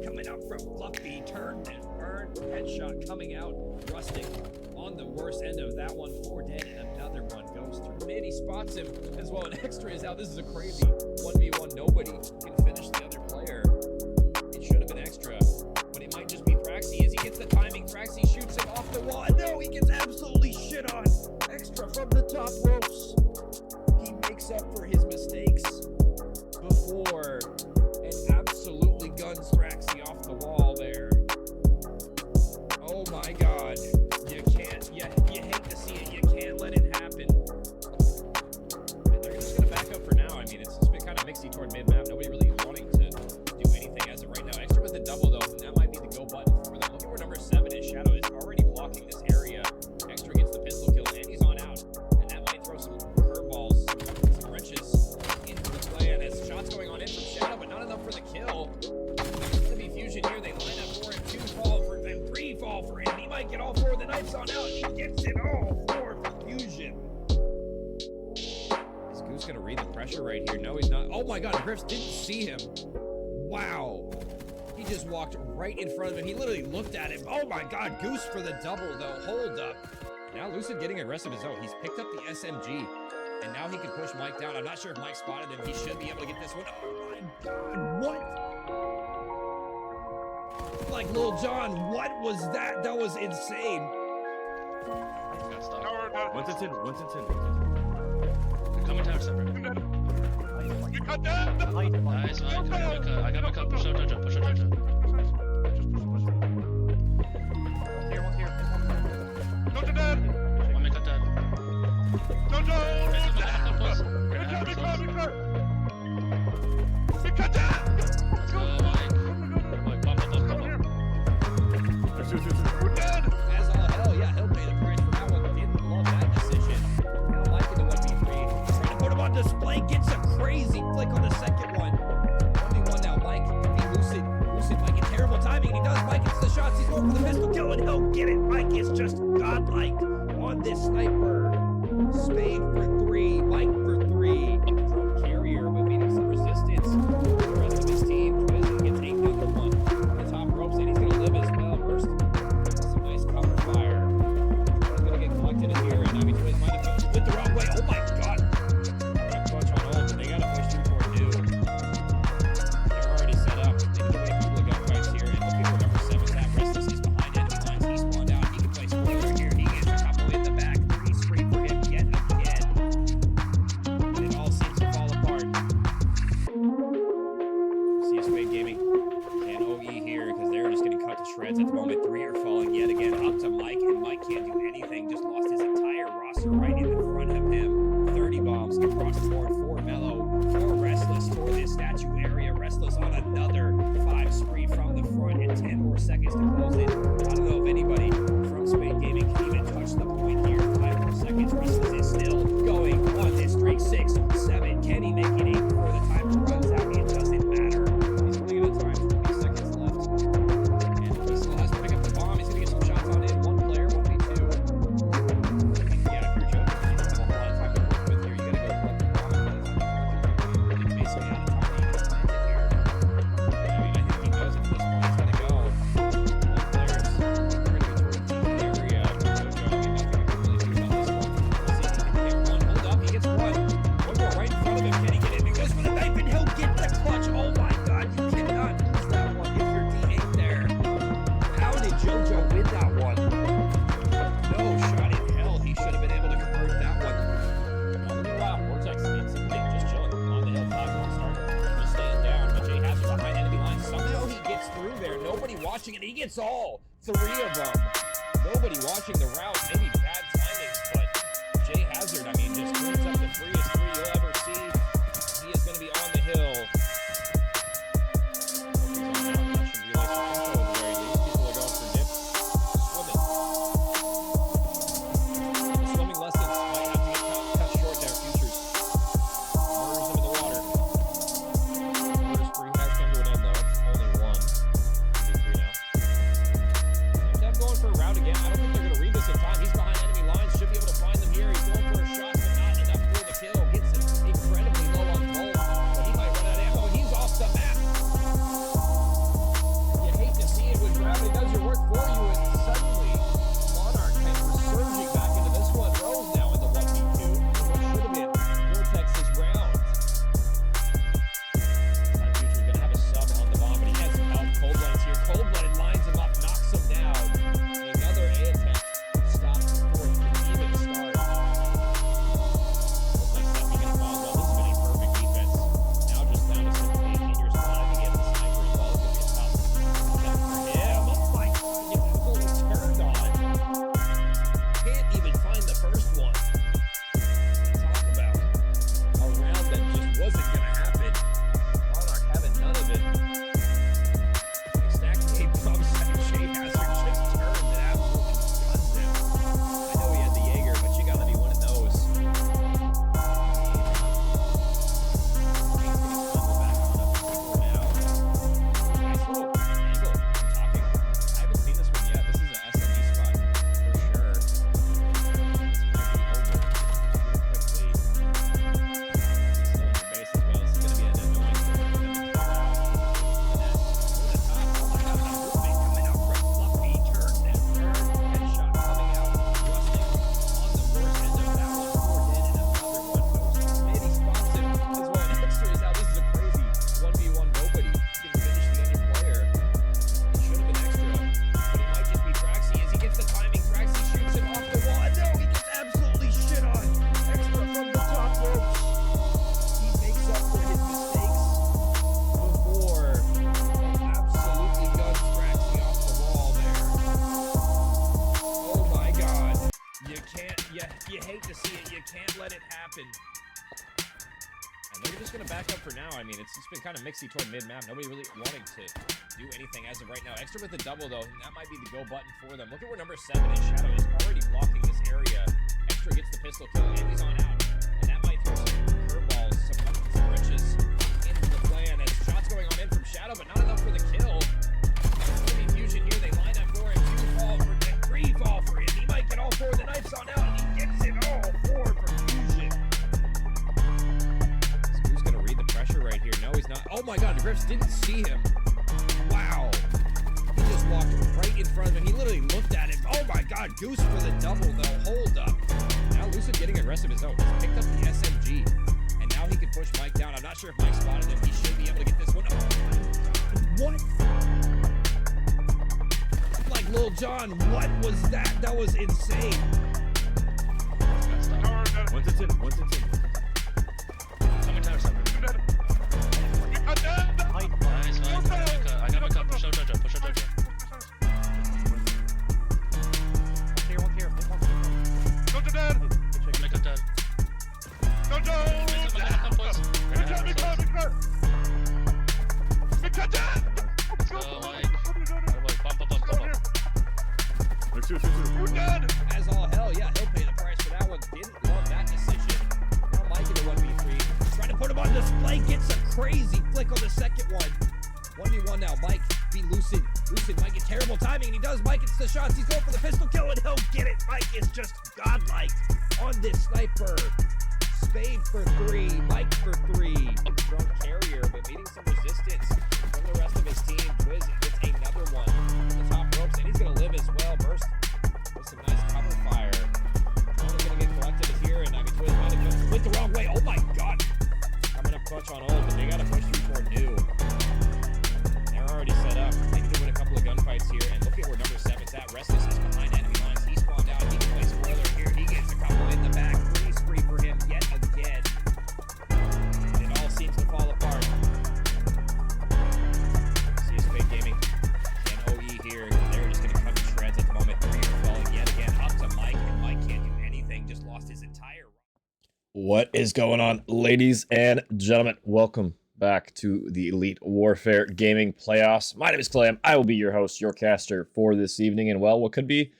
coming out from Fluffy, turned and burned, headshot coming out, Rustic on the worst end of that one, 4 dead, and another one goes through mid. He spots him as well, and Extra is out. This is a crazy 1v1, nobody can finish the other player. It should have been Extra, but it might just be Thraxy as he gets the timing. Thraxy shoots him off the wall, and no, he gets absolutely shit on. Extra from the top ropes. He makes up for his mistakes before and absolutely guns Thraxy off the wall there. Oh my god. You can't, you hate to see it. You can't let it happen. And they're just going to back up for now. I mean, it's been kind of mixy toward mid-map. Nobody really wanting to do anything as of right now. Extra with the double, though, and that might be the go button for them. Look at where number 7 is. Shadow is already blocking this area. Extra gets the pistol kill, and he's on out. And that might throw some curveballs, some wrenches into the plan as shots going on in from Shadow, but not enough for the kill. There's going to be fusion here. They line up 4 and 2 fall for, and 3 fall for him. He might get all 4. The knife's on out. He gets it all 4 for fusion. Is Goose going to read the pressure right here? No, he's not. Oh my god, Griffs didn't see him. Wow. He just walked right in front of him. He literally looked at him. Oh my god, Goose for the double though. Hold up. Now Lucid getting aggressive as well. He's picked up the SMG. And now he can push Mike down. I'm not sure if Mike spotted him. He should be able to get this one. Oh my god, what? Like Lil Jon, what was that? That was insane. One's a 10, one's a 10. They're coming down separate. You cut that! Nice, I got my cut. Push out Jojo, push out Jojo. One's here. Jojo dead! One may cut dead. Jojo! We cut that! Let's go, Mike. Mike, pop up. We're dead! As all hell, yeah, he'll pay the price for that one. Didn't love that decision. Now Mike in the 1v3. Trying to put him on display. Gets a crazy flick on the second one. 1v1 now. Mike can be Lucid. Lucid might get terrible timing, and he does. Mike gets the shots. He's going for the pistol kill, and he'll get it. Mike is just godlike on this sniper. Spade for 3. Mike for 3. From Carrier, but meeting some resistance. The rest of his team. Twiz gets 8 down to 1 on the top ropes, and he's going to live as well. First, some nice cover fire. He's going to get collected in here, and now Twiz might have went the wrong way. Oh my god. Clutch on hold, but they got to push 2-4-2. They're already set up. They can win a couple of gunfights here, and looking for number 7. That Restless is behind enemy lines. He spawned out. He can play spoiler here. He gets a couple in the back. 3 straight for him yet again. And it all seems to fall apart. CSWA Gaming and OE here because they're just getting cut to shreds at the moment. 3 are falling yet again up to Mike, and Mike can't do anything. Just lost his entire roster right in front of him. 30 bombs across the board for Mellow, for Restless, for this statue area. Restless on another 5 spree from the front and 10 more seconds to close it. I don't know if anybody from Spade Gaming can even touch the point here. 5 more seconds. Restless is still going on this streak. 6, 7. Can he make it 8 before the timer runs out? It doesn't matter. He's running out of time. 20 seconds left. And he still has to pick up the bomb. He's going to get some shots on in. 1 player, 1v2. Yeah, if you're joking, you don't have a whole lot of time to work with here. You got to go collect the bomb. You're basically out of time to even plant it here. I mean, I think he knows at this point he's got to go. Both players are going to go towards the area. Jojo, I mean, nothing you can really do about this one. We'll see if he can get one. Hold up, he gets one. One more right in front of him. Can he get it? He goes for the knife, and he'll get the clutch. Oh my god, you cannot lose that one if you're D8 there. How did Jojo win that one? No shot in hell. He should have been able to convert that one. Wow, Vortex needs something just chilling on the hill. 5 start. Just staying down, but Jay Hazard behind enemy line. Somehow he gets through there. Nobody watching it. He gets all 3 of them. Nobody watching the route. Maybe bad timing, but Jay Hazard, I mean, just brings up the freest 3 you'll ever see. He is going to be on the hill. Swimming lessons might have to get cut short there, Futures. Murders him in the water. Murder spree has come to an end, though. It's only 1. Maybe 3 now. Seems to have going for a round again. I don't think they're going to read this in time. He's behind It's just been kind of mixy toward mid-map. Nobody really wanting to do anything as of right now. Extra with the double, though. That might be the go button for them. Look at where number 7 is. Shadow is already blocking this area. Extra gets the pistol kill, and he's on out. And that might throw some curveballs, some wrenches into the plan. As shots going on in from Shadow, but not enough for the kill. Maybe Fusion here. They line up for him. 2 fall for him. 3 fall for him. He might get all 4. The knife's on out, and he gets it all 4 for Fusion. Who's going to read the pressure right here? No, he's not. Oh my god, the Griffs didn't see him. Wow. He just walked right in front of him. He literally looked at him. Oh my god, Goose for the double, though. Hold up. Now Lucid getting aggressive his own. He's picked up the SMG. And now he can push Mike down. I'm not sure if Mike spotted him. He should be able to get this one. Oh my god. What? Like Lil Jon, what was that? That was insane. Once it's in. How many times have Nice, I got my cup. Push out Jojo. One here. Don't dead. Make a dead. Don't Make a boys. Be cut. Let's go. So, Mike. Bump. Shoot. You're dead. As all hell, yeah, he'll pay the price for that one. Didn't love that decision. Now Mike in the 1v3. Trying to put him on display. Gets a crazy flick on the second one. 1v1 now. Mike be Lucid. Lucid might get terrible timing, and he does. Mike gets the shots. He's going for the pistol kill, and he'll get it. Mike is just godlike on this sniper. Spade for 3. Mike for 3. Strong carrier, but meeting some resistance from the rest of his team. Twiz gets another one on the top ropes, and he's going to live as well. Burst with some nice cover fire. Drone is going to get collected here, and I mean, Twiz might have just went the wrong way. Oh my god. Coming up clutch on old, but they got to push through for new. They're already set up. They need to win a couple of gunfights here, and look at where number 7's at. Restless is behind enemy lines. He spawned out. He can play spoiler here. He gets a couple in the back. Pretty spree for him yet again. It all seems to fall apart. CSP Gaming can OE here. They're just going to cut to shreds at the moment. 3 are falling yet again up to Mike, and Mike can't do anything. Just lost his entire. What is going on, ladies and gentlemen? Welcome back to the Elite Warfare Gaming Playoffs. My name is Clam. I will be your host, your caster for this evening, and well, what could be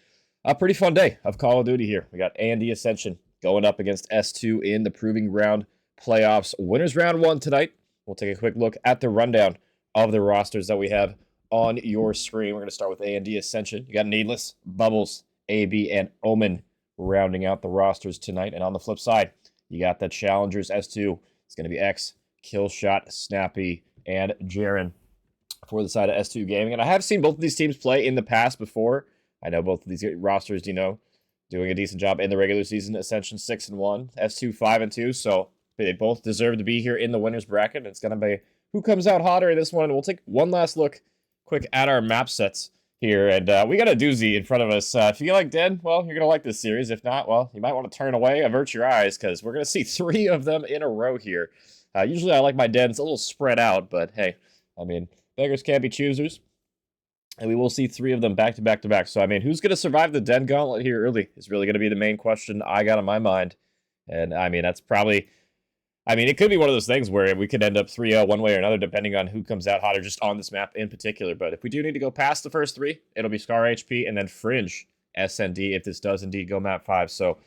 a pretty fun day of Call of Duty here. We got AnD Ascension going up against S2 in the Proving Ground Playoffs. Winners round 1 tonight. We'll take a quick look at the rundown of the rosters that we have on your screen. We're going to start with AnD Ascension. You got Needless, Bubbles, AB, and Omen rounding out the rosters tonight. And on the flip side, you got the Challengers S2. It's going to be X, Killshot, Snappy, and Jaren for the side of S2 Gaming. And I have seen both of these teams play in the past before. I know both of these rosters, doing a decent job in the regular season. Ascension 6-1, S2 5-2. So they both deserve to be here in the winners bracket. It's going to be who comes out hotter in this one. We'll take one last look quick at our map sets here. And we got a doozy in front of us. If you like dead, well, you're going to like this series. If not, well, you might want to turn away, avert your eyes, because we're going to see 3 of them in a row here. Usually I like my dens a little spread out, but hey, I mean, beggars can't be choosers. And we will see 3 of them back to back to back. So, I mean, who's going to survive the den gauntlet here early is really going to be the main question I got on my mind. And, I mean, that's probably... I mean, it could be one of those things where we could end up 3-0 one way or another, depending on who comes out hotter just on this map in particular. But if we do need to go past the first 3, it'll be Scar HP and then Fringe SND if this does indeed go map 5. So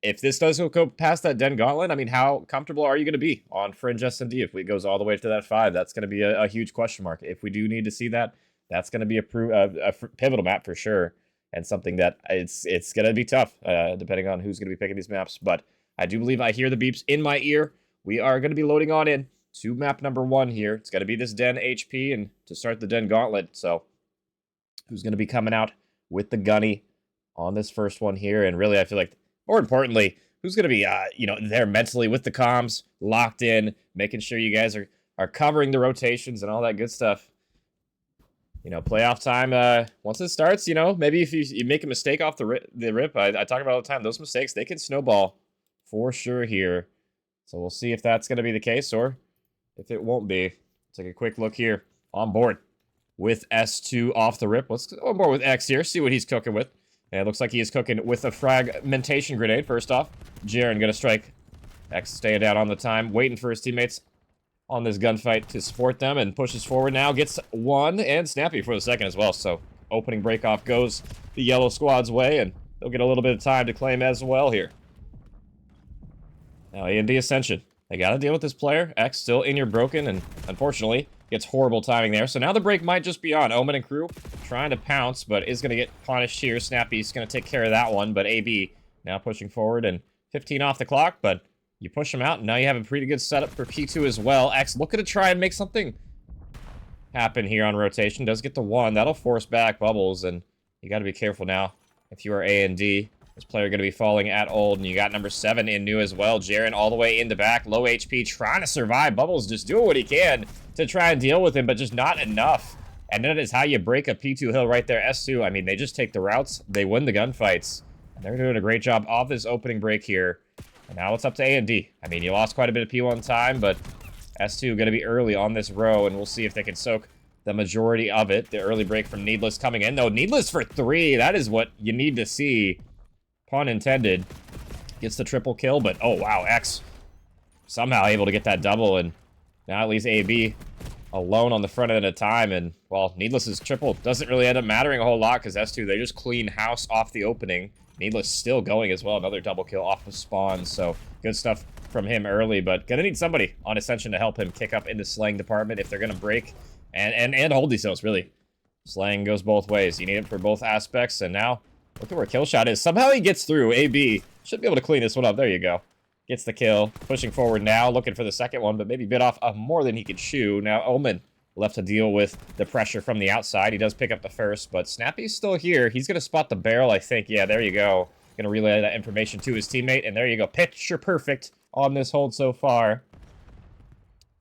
if this does go past that Den Gauntlet, I mean, how comfortable are you going to be on Fringe SND if it goes all the way to that 5? That's going to be a huge question mark. If we do need to see that, that's going to be a pivotal map for sure, and something that it's going to be tough, depending on who's going to be picking these maps. But I do believe I hear the beeps in my ear. We are going to be loading on in to map number 1 here. It's going to be this Den HP and to start the Den Gauntlet. So who's going to be coming out with the gunny on this first one here? And really, I feel like, more importantly, who's going to be, there mentally with the comms, locked in, making sure you guys are covering the rotations and all that good stuff. Playoff time, once it starts, maybe if you make a mistake off the rip, I talk about all the time, those mistakes, they can snowball for sure here. So we'll see if that's going to be the case or if it won't be. Take a quick look here on board with S2 off the rip. Let's go on board with X here, see what he's cooking with. And it looks like he is cooking with a fragmentation grenade, first off. Jaren going to strike. X staying down on the time, waiting for his teammates. on this gunfight to support them and pushes forward now. Gets one and Snappy for the second as well. So opening breakoff goes the yellow squad's way, and they'll get a little bit of time to claim as well here. Now AnD Ascension. They got to deal with this player. X still in your broken, and unfortunately gets horrible timing there. So now the break might just be on. Omen and crew trying to pounce, but is going to get punished here. Snappy's going to take care of that one, but AB now pushing forward and 15 off the clock, but you push him out, and now you have a pretty good setup for P2 as well. X looking to try and make something happen here on rotation. Does get the one. That'll force back Bubbles, and you got to be careful now. If you are AnD, this player going to be falling at old, and you got number 7 in new as well. Jaren all the way in the back, low HP, trying to survive. Bubbles just doing what he can to try and deal with him, but just not enough. And that is how you break a P2 hill right there. S2, I mean, they just take the routes. They win the gunfights. And they're doing a great job off this opening break here. And now it's up to AnD. I mean, you lost quite a bit of P1 time, but S2 going to be early on this row, and we'll see if they can soak the majority of it. The early break from Needless coming in. No, Needless for 3. That is what you need to see. Pun intended. Gets the triple kill, but oh wow, X somehow able to get that double, and now at least AB alone on the front end at a time, and well, Needless's triple doesn't really end up mattering a whole lot because S2, they just clean house off the opening. Needless still going as well, another double kill off of spawn, so good stuff from him early, but gonna need somebody on Ascension to help him kick up in the slaying department if they're gonna break and hold these hills, really. Slaying goes both ways. You need it for both aspects, and now look at where Killshot is. Somehow he gets through. AB should be able to clean this one up. There you go. Gets the kill. Pushing forward now, looking for the second one, but maybe bit off more than he could chew. Now Omen left to deal with the pressure from the outside. He does pick up the first, but Snappy's still here. He's going to spot the barrel, I think. Yeah, there you go. Going to relay that information to his teammate, and there you go. Picture perfect on this hold so far.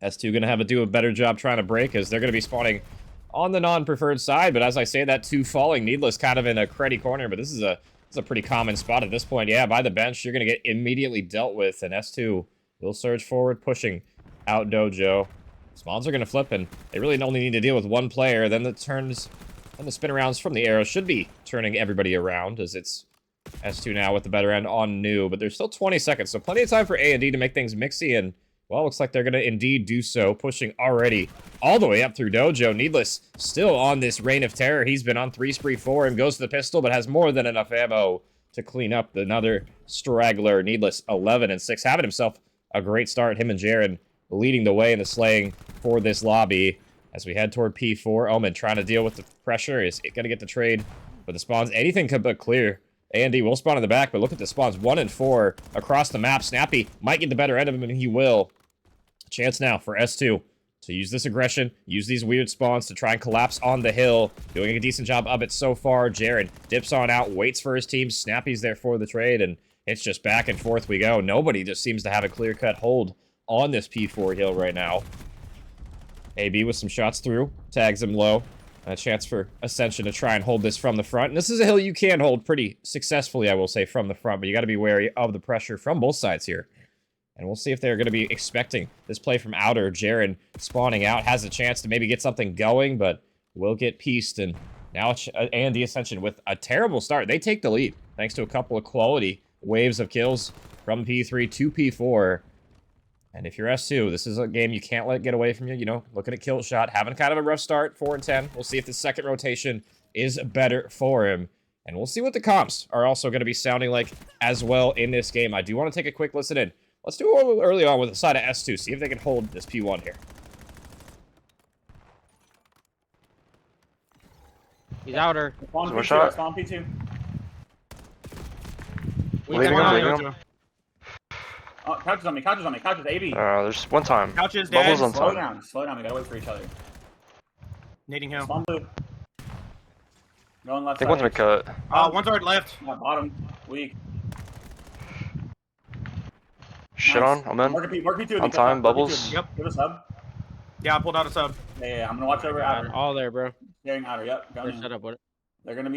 S2 going to have to do a better job trying to break, as they're going to be spawning on the non-preferred side, but as I say that, 2 falling. Needless kind of in a cruddy corner, but this is a pretty common spot at this point. Yeah, by the bench, you're going to get immediately dealt with, and S2 will surge forward, pushing out Dojo. Spawns are going to flip, and they really only need to deal with one player. Then the turns and the spin arounds from the arrow should be turning everybody around, as it's S2 now with the better end on new, but there's still 20 seconds, so plenty of time for AnD to make things mixy, and well, looks like they're going to indeed do so, pushing already all the way up through Dojo. Needless still on this reign of terror. He's been on 3 spree 4 and goes to the pistol, but has more than enough ammo to clean up another straggler. Needless 11 and 6, having himself a great start. Him and Jaren leading the way in the slaying for this lobby as we head toward P4. Omen trying to deal with the pressure. Is going to get the trade, but the spawns, anything could but clear. AnD will spawn in the back, but look at the spawns. 1 and 4 across the map. Snappy might get the better end of him, and he will. Chance now for S2 to use this aggression, use these weird spawns to try and collapse on the hill. Doing a decent job of it so far. Jaren dips on out, waits for his team. Snappy's there for the trade, and it's just back and forth we go. Nobody just seems to have a clear-cut hold on this P4 hill right now. AB with some shots through, tags him low. A chance for Ascension to try and hold this from the front. And this is a hill you can hold pretty successfully, I will say, from the front, but you got to be wary of the pressure from both sides here. And we'll see if they're going to be expecting this play from outer. Jaren spawning out, has a chance to maybe get something going, but will get pieced. And now AnD Ascension with a terrible start. They take the lead thanks to a couple of quality waves of kills from P3 to P4. And if you're S2, this is a game you can't let get away from you. You know, looking at Killshot, having kind of a rough start, 4 and 10. We'll see if the second rotation is better for him. And we'll see what the comps are also going to be sounding like as well in this game. I do want to take a quick listen in. Let's do it a little early on with the side of S2. See if they can hold this P1 here. He's outer. Spawn One P2, shot. spawn P2. Leaving him. Oh, couch is on me, couch is on me, couch is AB. There's one time. Couch is dead. Bubbles on Slow time. down, we gotta wait for each other. Nading him. Spawn blue. Going I left think one's been cut. One's already left. Bottom, weak. Shit Nice. on, I'm in. Work P2. On time, Bubbles. Yep. Give a sub. Yeah, I pulled out a sub. Yeah, I'm gonna watch over outer. All there, bro. Staring outer, yep. Going They're in. set up with it. They're gonna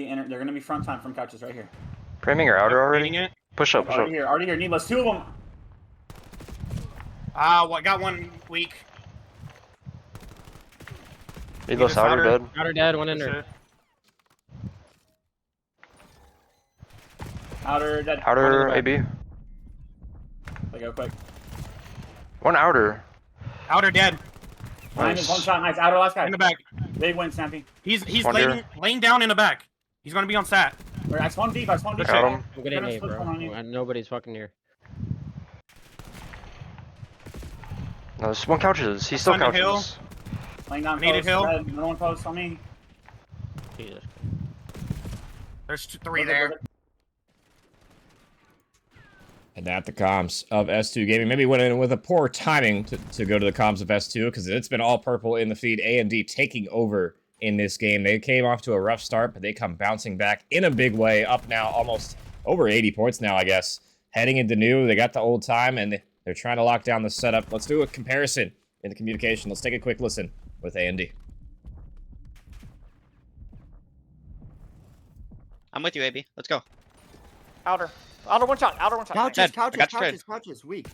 be front time from couches right here. Framing or outer Nading already? it. Push up, push up. Already here, Needless. 2 of them. Got one weak. Needless outer dead. Outer dead, one in there. Outer dead. Outer AB. They go quick. One outer. Outer dead. Behind Nice. is one shot. Nice. Outer last guy. In the back. Big win, Stampy. He's One laying down in the back. He's gonna be on sat. I spawned deep. I spawned deep. Got him. I'm getting Gonna A, split bro. one on you. Nobody's fucking here. No, there's one couches. He's still On the hill. couches. Laying down Needed close. hill. Red. Another one close on me. Jesus. There's three there. And at the comms of S2 Gaming, maybe went in with a poor timing to go to the comms of S2 because it's been all purple in the feed. AnD taking over in this game. They came off to a rough start, but they come bouncing back in a big way. Up now, almost over 80 points now, I guess. Heading into new, they got the old time, and they're trying to lock down the setup. Let's do a comparison in the communication. Let's take a quick listen with AnD. I'm with you, AB. Let's go. Outer. Outer one shot. Outer one shot. Dead. Couches, I got couches, you straight. couches, couches, weak.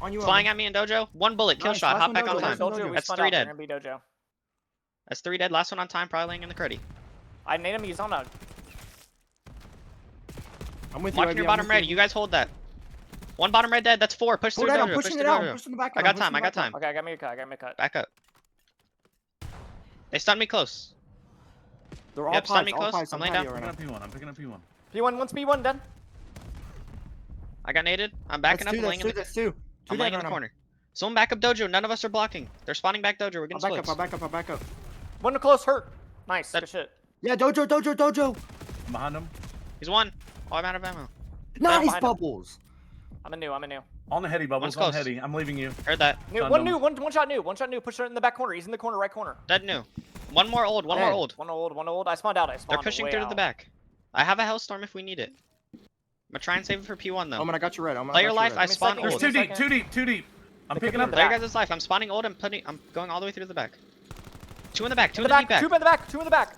On you, Flying Owen. at me in dojo. One bullet. Kill Nice, shot. last Hop one back dojo, on last time. one dojo. That's Spun 3 out. They're dead. gonna be dojo. That's 3 dead. Last one on time. Probably laying in the cruddy. I need him. He's on a. I'm with you, Watching AB, your I'm bottom with red. You guys hold that. One bottom red dead. That's 4. Push Pull through that, I'm dojo. Push pushing through it out. I'm dojo. pushing the back I up, got I'm time. pushing I got the back time. Okay, I got me a cut. I got me a cut. Back up. They stunned me close. up. They're all Yep, stun pies, me all close. pies. I'm on laying patio down. right now. I'm picking up P1. P1, once P1 done. I got naded. I'm backing That's up two, and laying in the, that's two. I'm laying in the corner. Someone back up dojo. None of us are blocking. They're spawning back dojo. We're I'll getting back up, splits. I'll back up, I'll back up. One close hurt. Nice. That- Good shit. Yeah, dojo, dojo, dojo. I'm behind him. He's one. Oh, I'm out of ammo. Nice behind him. bubbles. I'm a new. I'm a new. On the heady, One's Bubbles. On close. heady. I'm leaving you. Heard that. New. Stunned One him. new. One shot new. One shot new. Push it in the back corner. He's in the corner, right corner. Dead new. One more old. One more Dead. old. One old. One old. I spawned out. I spawned They're pushing way through to out. the back. I have a Hellstorm if we need it. I'm gonna try and save it for P1 though. Oh man, I got you red. Play your life. I Give me a spawn second. old. There's Hold on. two deep. Too deep. I'm They picking could up be Play your back. guys' life. I'm spawning old. I'm going all the way through the back. 2 in the back. 2 In in the the deep back. back. 2 in the back. 2 in the back.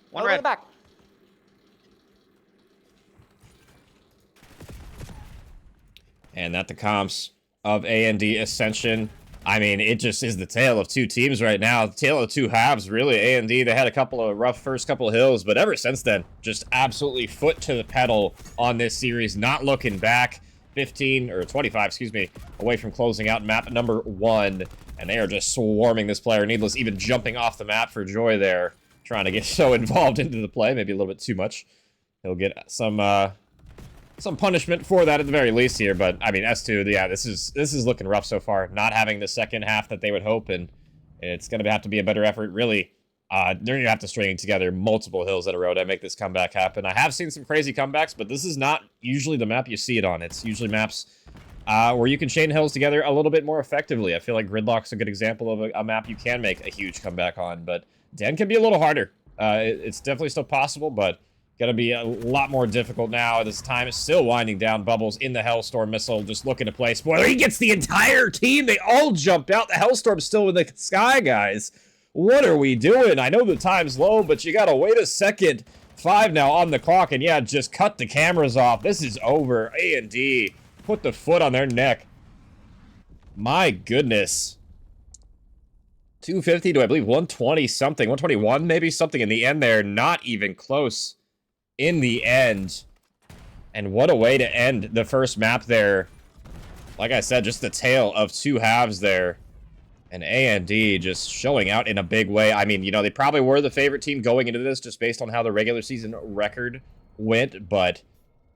One Another in red. the back. And at the comps of AnD Ascension, I mean, it just is the tale of two teams right now. The tale of two halves, really. AnD, they had a couple of rough first couple of hills, but ever since then, just absolutely foot to the pedal on this series, not looking back. 15, or 25, excuse me, away from closing out map number 1. And they are just swarming this player. Needless even jumping off the map for joy there. Trying to get so involved into the play, maybe a little bit too much. He'll get some punishment for that at the very least here, but I mean S2, yeah, this is looking rough so far. Not having the second half that they would hope, and it's gonna have to be a better effort. Really, they're gonna have to string together multiple hills in a row to make this comeback happen. I have seen some crazy comebacks, but this is not usually the map you see it on. It's usually maps where you can chain hills together a little bit more effectively. I feel like Gridlock's a good example of a map you can make a huge comeback on, but Den can be a little harder. It's definitely still possible, but gonna be a lot more difficult now. This time is still winding down. Bubbles in the Hellstorm missile, just looking to play. Spoiler, he gets the entire team. They all jumped out. The Hellstorm's still in the sky, guys. What are we doing? I know the time's low, but you gotta wait a second. 5 now on the clock, and yeah, just cut the cameras off. This is over. AnD put the foot on their neck. My goodness. 250 to, I believe, 120 something. 121 maybe, something in the end there. Not even close in the end. And what a way to end the first map there. Like I said, just the tale of two halves there. And AnD just showing out in a big way. I mean, you know, they probably were the favorite team going into this just based on how the regular season record went. But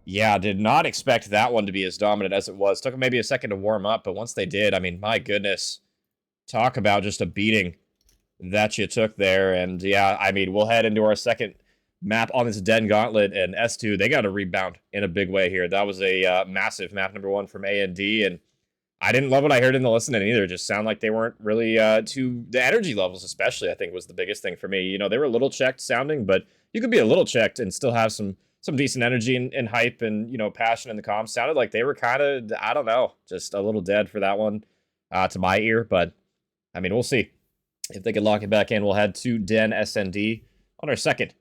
yeah, did not expect that one to be as dominant as it was. Took them maybe a second to warm up, but once they did, I mean, my goodness. Talk about just a beating that you took there. And yeah, I mean, we'll head into our second map on this Den Gauntlet, and S2, they got to rebound in a big way here. That was a massive map number 1 from AnD, and I didn't love what I heard in the listening either. It just sounded like they weren't really to the energy levels, especially, I think was the biggest thing for me. You know, they were a little checked sounding, but you could be a little checked and still have some decent energy and hype and, you know, passion in the comms. Sounded like they were kind of, I don't know, just a little dead for that one to my ear, but I mean, we'll see if they can lock it back in. We'll head to Den SND on our second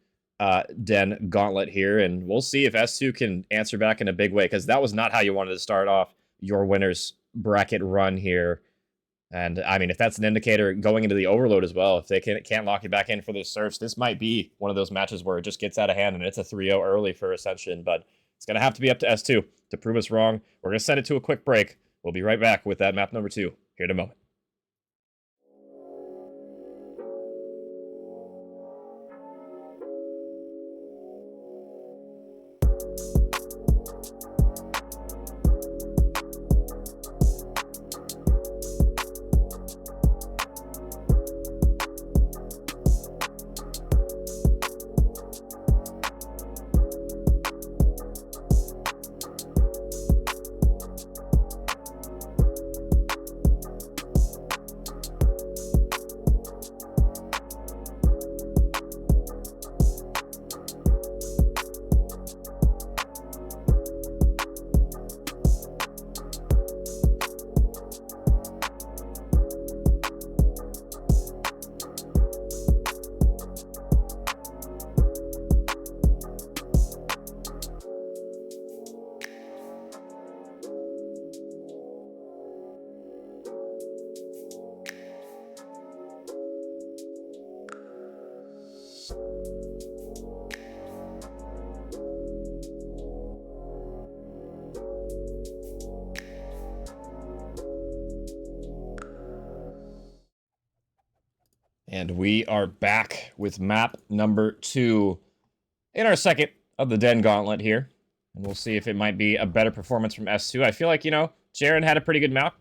Den Gauntlet here, and we'll see if S2 can answer back in a big way, because that was not how you wanted to start off your winners bracket run here. And I mean, if that's an indicator going into the Overload as well, if they can't lock you back in for the Surfs, this might be one of those matches where it just gets out of hand and it's a 3-0 early for Ascension, but it's going to have to be up to S2 to prove us wrong. We're going to send it to a quick break. We'll be right back with that map number 2 here in a moment. And we are back with map number 2 in our second of the Den Gauntlet here. And we'll see if it might be a better performance from S2. I feel like, you know, Jaren had a pretty good map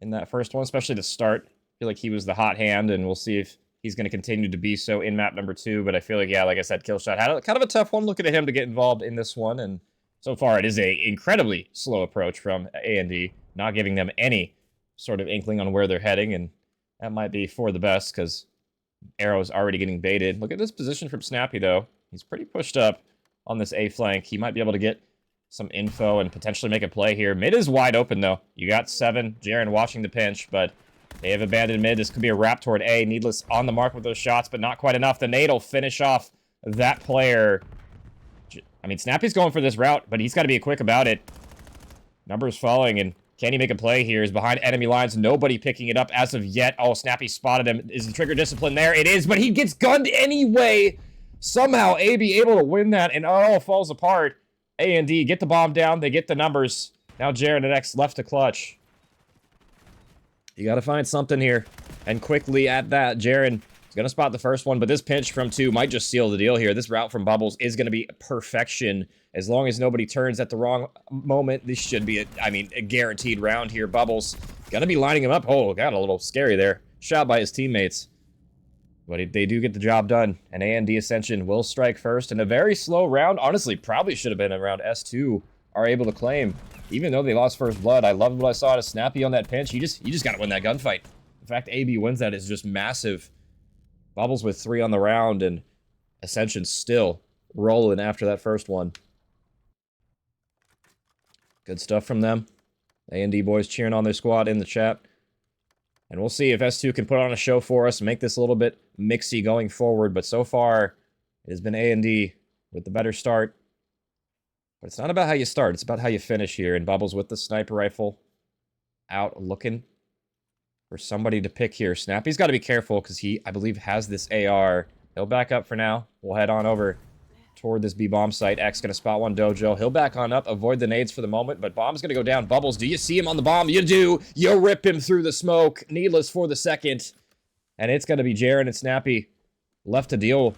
in that first one, especially to start. I feel like he was the hot hand, and we'll see if he's going to continue to be so in map number 2. But I feel like, yeah, like I said, Killshot had kind of a tough one looking at him to get involved in this one. And so far, it is a incredibly slow approach from AnD, not giving them any sort of inkling on where they're heading. And that might be for the best, because Arrow's already getting baited. Look at this position from Snappy, though. He's pretty pushed up on this A flank. He might be able to get some info and potentially make a play here. Mid is wide open, though. You got 7. Jaren watching the pinch, but they have abandoned mid. This could be a wrap toward A. Needless on the mark with those shots, but not quite enough. The nade will finish off that player. I mean, Snappy's going for this route, but he's got to be quick about it. Numbers falling, and can he make a play here? He's behind enemy lines. Nobody picking it up as of yet. Oh, Snappy spotted him. Is the trigger discipline there? It is, but he gets gunned anyway. Somehow, AB able to win that, and it all falls apart. AnD get the bomb down. They get the numbers. Now Jaren and X left to clutch. You got to find something here. And quickly at that, Jaren is going to spot the first one, but this pinch from 2 might just seal the deal here. This route from Bubbles is going to be perfection. As long as nobody turns at the wrong moment, this should be, a guaranteed round here. Bubbles going to be lining him up. Oh, got a little scary there. Shot by his teammates. But they do get the job done. And AnD Ascension will strike first in a very slow round. Honestly, probably should have been around S2 are able to claim. Even though they lost first blood, I loved what I saw to Snappy on that pinch. You just got to win that gunfight. The fact AB wins that is just massive. Bubbles with 3 on the round, and Ascension still rolling after that first one. Good stuff from them. AnD boys cheering on their squad in the chat. And we'll see if S2 can put on a show for us and make this a little bit mixy going forward. But so far, it has been AnD with the better start. But it's not about how you start. It's about how you finish here. And Bubbles with the sniper rifle out looking for somebody to pick here. Snappy's got to be careful because he, I believe, has this AR. He'll back up for now. We'll head on over toward this B-bomb site. X going to spot one Dojo. He'll back on up, avoid the nades for the moment, but bomb's going to go down. Bubbles, do you see him on the bomb? You do. You rip him through the smoke. Needless for the second. And it's going to be Jaren and Snappy left to deal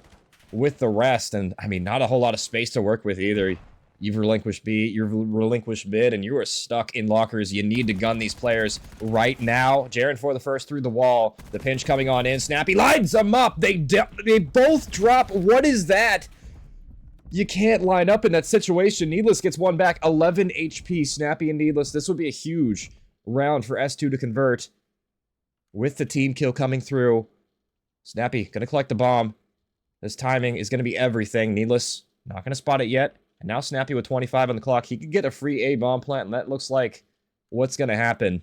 with the rest. And, I mean, not a whole lot of space to work with either. You've relinquished B, you've relinquished mid, and you are stuck in lockers. You need to gun these players right now. Jaren for the first through the wall. The pinch coming on in. Snappy lines them up. They both drop. What is that? You can't line up in that situation. Needless gets one back. 11 HP. Snappy and Needless. This would be a huge round for S2 to convert. With the team kill coming through. Snappy going to collect the bomb. This timing is going to be everything. Needless not going to spot it yet. And now Snappy with 25 on the clock. He could get a free A bomb plant, and that looks like what's going to happen.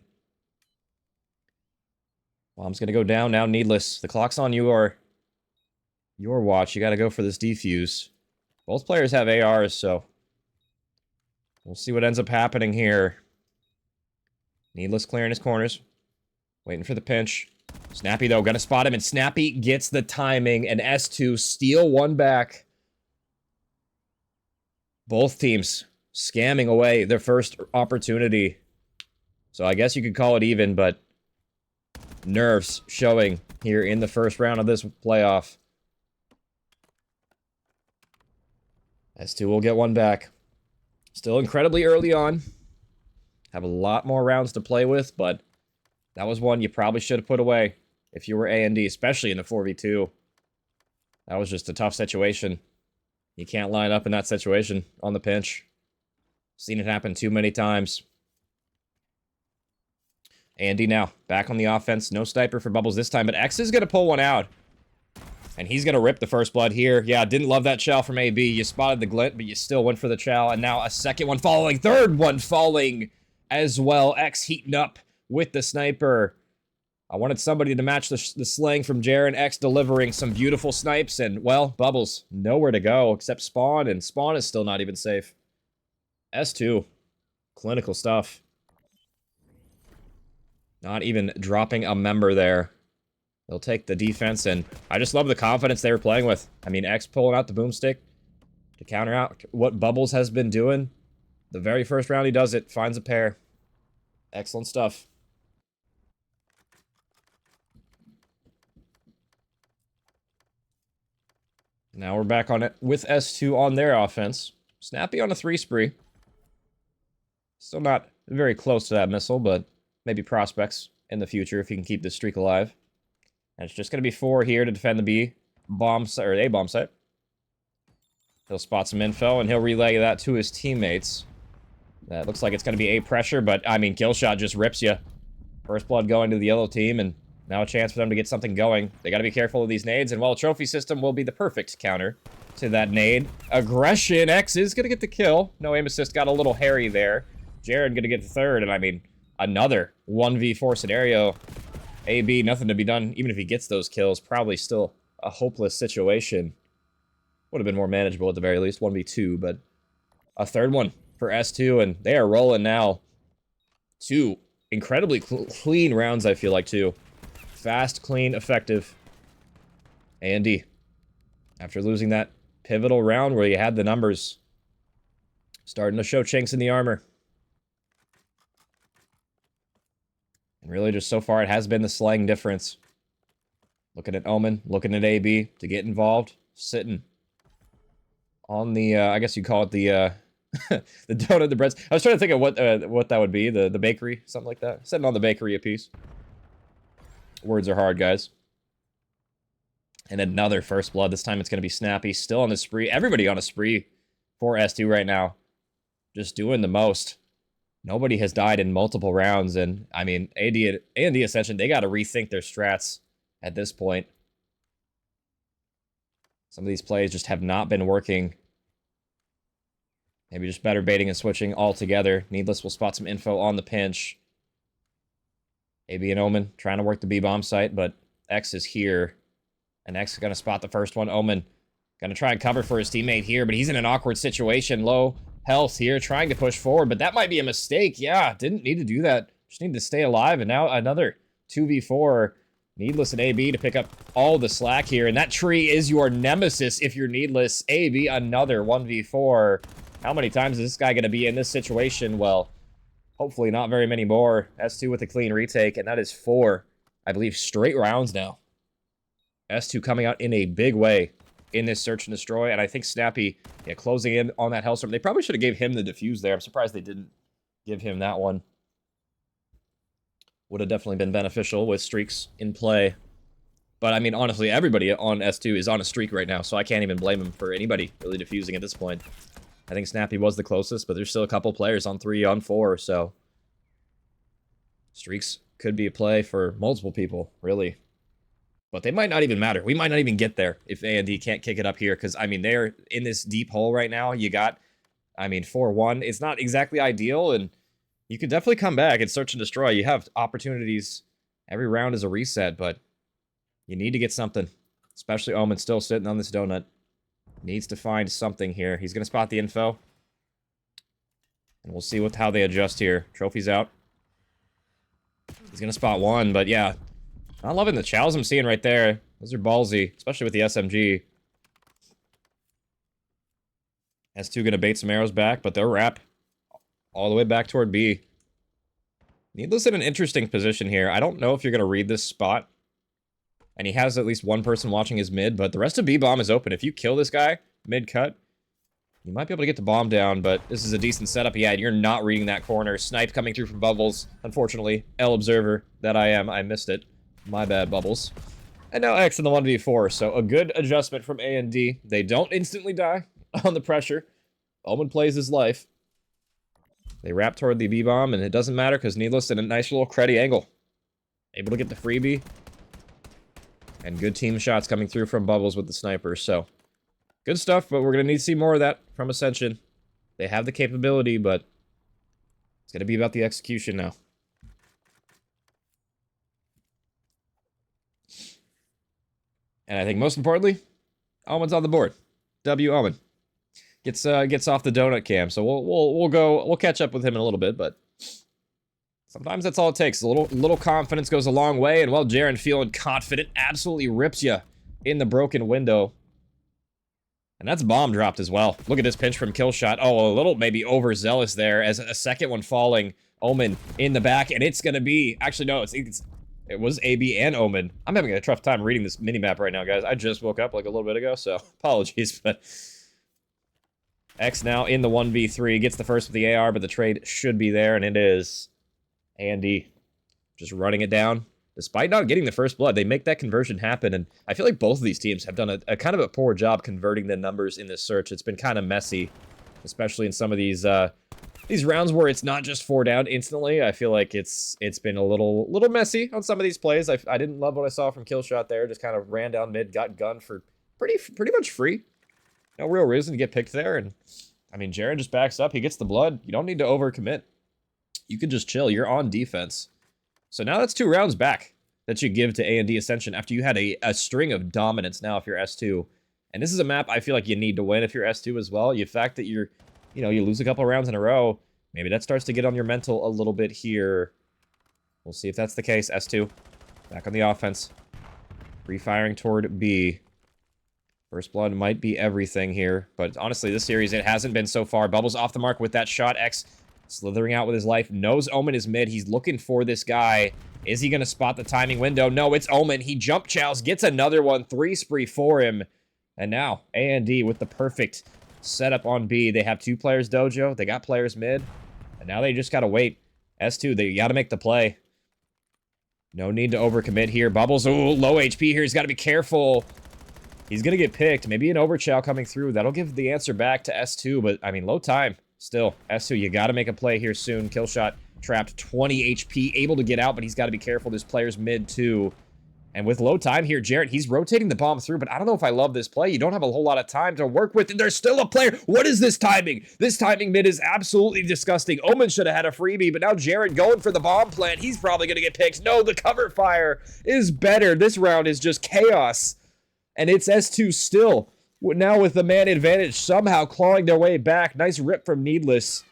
Bomb's going to go down now. Needless. The clock's on your watch. You got to go for this defuse. Both players have ARs, so we'll see what ends up happening here. Needless clearing his corners. Waiting for the pinch. Snappy, though, gonna spot him, and Snappy gets the timing, and S2 steal one back. Both teams scamming away their first opportunity. So I guess you could call it even, but nerves showing here in the first round of this playoff. S2 will get one back. Still incredibly early on. Have a lot more rounds to play with, but that was one you probably should have put away if you were AnD, especially in the 4v2. That was just a tough situation. You can't line up in that situation on the pinch. Seen it happen too many times. AnD now back on the offense. No sniper for Bubbles this time, but X is going to pull one out. And he's going to rip the first blood here. Yeah, didn't love that chow from AB. You spotted the glint, but you still went for the chow. And now a second one falling. Third one falling as well. X heating up with the sniper. I wanted somebody to match the slang from Jaren. X delivering some beautiful snipes. And, well, Bubbles, nowhere to go except Spawn. And Spawn is still not even safe. S2. Clinical stuff. Not even dropping a member there. They'll take the defense, and I just love the confidence they were playing with. I mean, X pulling out the boomstick to counter out what Bubbles has been doing. The very first round he does it, finds a pair. Excellent stuff. Now we're back on it with S2 on their offense. Snappy on a 3 spree. Still not very close to that missile, but maybe prospects in the future if he can keep this streak alive. And it's just going to be 4 here to defend the B bomb site, or A bomb site. He'll spot some info, and he'll relay that to his teammates. That looks like it's going to be A pressure, but, I mean, Killshot just rips you. First blood going to the yellow team, and now a chance for them to get something going. They got to be careful of these nades, and while a trophy system will be the perfect counter to that nade. Aggression, X is going to get the kill. No aim assist, got a little hairy there. Jared going to get the third, and I mean, another 1v4 scenario. AB, nothing to be done, even if he gets those kills. Probably still a hopeless situation. Would have been more manageable at the very least, 1v2, but a third one for S2, and they are rolling now. 2 incredibly clean rounds, I feel like, too. Fast, clean, effective. AnD. After losing that pivotal round where you had the numbers, starting to show chinks in the armor. And really, just so far, it has been the slaying difference. Looking at Omen, looking at AB to get involved, sitting on the, I guess you call it the, the donut, the breads. I was trying to think of what that would be, the bakery, something like that. Sitting on the bakery a piece. Words are hard, guys. And another first blood. This time it's going to be Snappy. Still on the spree. Everybody on a spree for S2 right now. Just doing the most. Nobody has died in multiple rounds. And, I mean, AnD Ascension, they got to rethink their strats at this point. Some of these plays just have not been working. Maybe just better baiting and switching altogether. Needless will spot some info on the pinch. AB and Omen trying to work the B-bomb site, but X is here. And X is going to spot the first one. Omen going to try and cover for his teammate here, but he's in an awkward situation. Low health here, trying to push forward, but that might be a mistake. Yeah, didn't need to do that. Just need to stay alive, and now another 2v4. Needless and AB to pick up all the slack here, and that tree is your nemesis if you're Needless. AB, another 1v4. How many times is this guy going to be in this situation? Well, hopefully not very many more. S2 with a clean retake, and that is 4, I believe, straight rounds now. S2 coming out in a big way in this search and destroy, and I think Snappy, yeah, closing in on that Hellstorm. They probably should have gave him the defuse there. I'm surprised they didn't give him that one. Would have definitely been beneficial with streaks in play. But, I mean, honestly, everybody on S2 is on a streak right now, so I can't even blame him for anybody really defusing at this point. I think Snappy was the closest, but there's still a couple players on 3, on 4, so streaks could be a play for multiple people, really. But they might not even matter. We might not even get there if AnD can't kick it up here, because, I mean, they're in this deep hole right now. You got, I mean, 4-1. It's not exactly ideal, and you could definitely come back and search and destroy. You have opportunities. Every round is a reset, but you need to get something. Especially Omen still sitting on this donut. Needs to find something here. He's going to spot the info. And we'll see how they adjust here. Trophy's out. He's going to spot one, but yeah. Not loving the chows I'm seeing right there. Those are ballsy, especially with the SMG. S2 going to bait some arrows back, but they'll wrap all the way back toward B. Needless in an interesting position here. I don't know if you're going to read this spot. And he has at least one person watching his mid, but the rest of B-bomb is open. If you kill this guy mid-cut, you might be able to get the bomb down, but this is a decent setup. Yeah, you're not reading that corner. Snipe coming through from Bubbles. Unfortunately, L observer that I am. I missed it. My bad, Bubbles. And now X in the 1v4, so a good adjustment from AnD. They don't instantly die on the pressure. Omen plays his life. They wrap toward the B-bomb, and it doesn't matter because Needless in a nice little creddy angle. Able to get the freebie. And good team shots coming through from Bubbles with the sniper, so good stuff, but we're going to need to see more of that from Ascension. They have the capability, but it's going to be about the execution now. And I think most importantly, Omen's on the board. W Omen gets off the donut cam, so we'll catch up with him in a little bit, but sometimes that's all it takes. A little confidence goes a long way, and well, Jaren feeling confident absolutely rips you in the broken window. And that's bomb dropped as well. Look at this pinch from Killshot. Oh, a little maybe overzealous there as a second one falling. Omen in the back, and it's gonna be, actually no, it's It was AB and Omen. I'm having a tough time reading this minimap right now, guys. I just woke up like a little bit ago, so apologies, but... X now in the 1v3. Gets the first with the AR, but the trade should be there, and it is. AnD just running it down. Despite not getting the first blood, they make that conversion happen, and I feel like both of these teams have done a kind of a poor job converting the numbers in this search. It's been kind of messy, especially in some of these rounds where it's not just 4 down instantly. I feel like it's been a little messy on some of these plays. I didn't love what I saw from Killshot there. Just kind of ran down mid, got gunned for pretty much free. No real reason to get picked there, and I mean, Jaren just backs up. He gets the blood. You don't need to overcommit. You can just chill. You're on defense. So now that's 2 rounds back that you give to AnD Ascension after you had a string of dominance now if you're S2. And this is a map I feel like you need to win if you're S2 as well. The fact that you lose a couple rounds in a row, maybe that starts to get on your mental a little bit here. We'll see if that's the case. S2, back on the offense. Refiring toward B. First blood might be everything here, but honestly, this series, it hasn't been so far. Bubbles off the mark with that shot. X slithering out with his life. Knows Omen is mid. He's looking for this guy. Is he going to spot the timing window? No, it's Omen. He jump chows, gets another one. 3 spree for him. And now, AnD with the perfect setup on B. They have 2 players dojo. They got players mid. And now they just got to wait. S2, they got to make the play. No need to overcommit here. Bubbles, ooh, low HP here. He's got to be careful. He's going to get picked. Maybe an overchow coming through. That'll give the answer back to S2, but, I mean, low time. Still, S2, you got to make a play here soon. Killshot trapped 20 HP, able to get out, but he's got to be careful. There's players mid, too. And with low time here, Jarrett, he's rotating the bomb through, but I don't know if I love this play. You don't have a whole lot of time to work with, and there's still a player. What is this timing? This timing mid is absolutely disgusting. Omen should have had a freebie, but now Jarrett going for the bomb plant. He's probably going to get picked. No, the cover fire is better. This round is just chaos. And it's S2 still, now with the man advantage, somehow clawing their way back. Nice rip from Needless.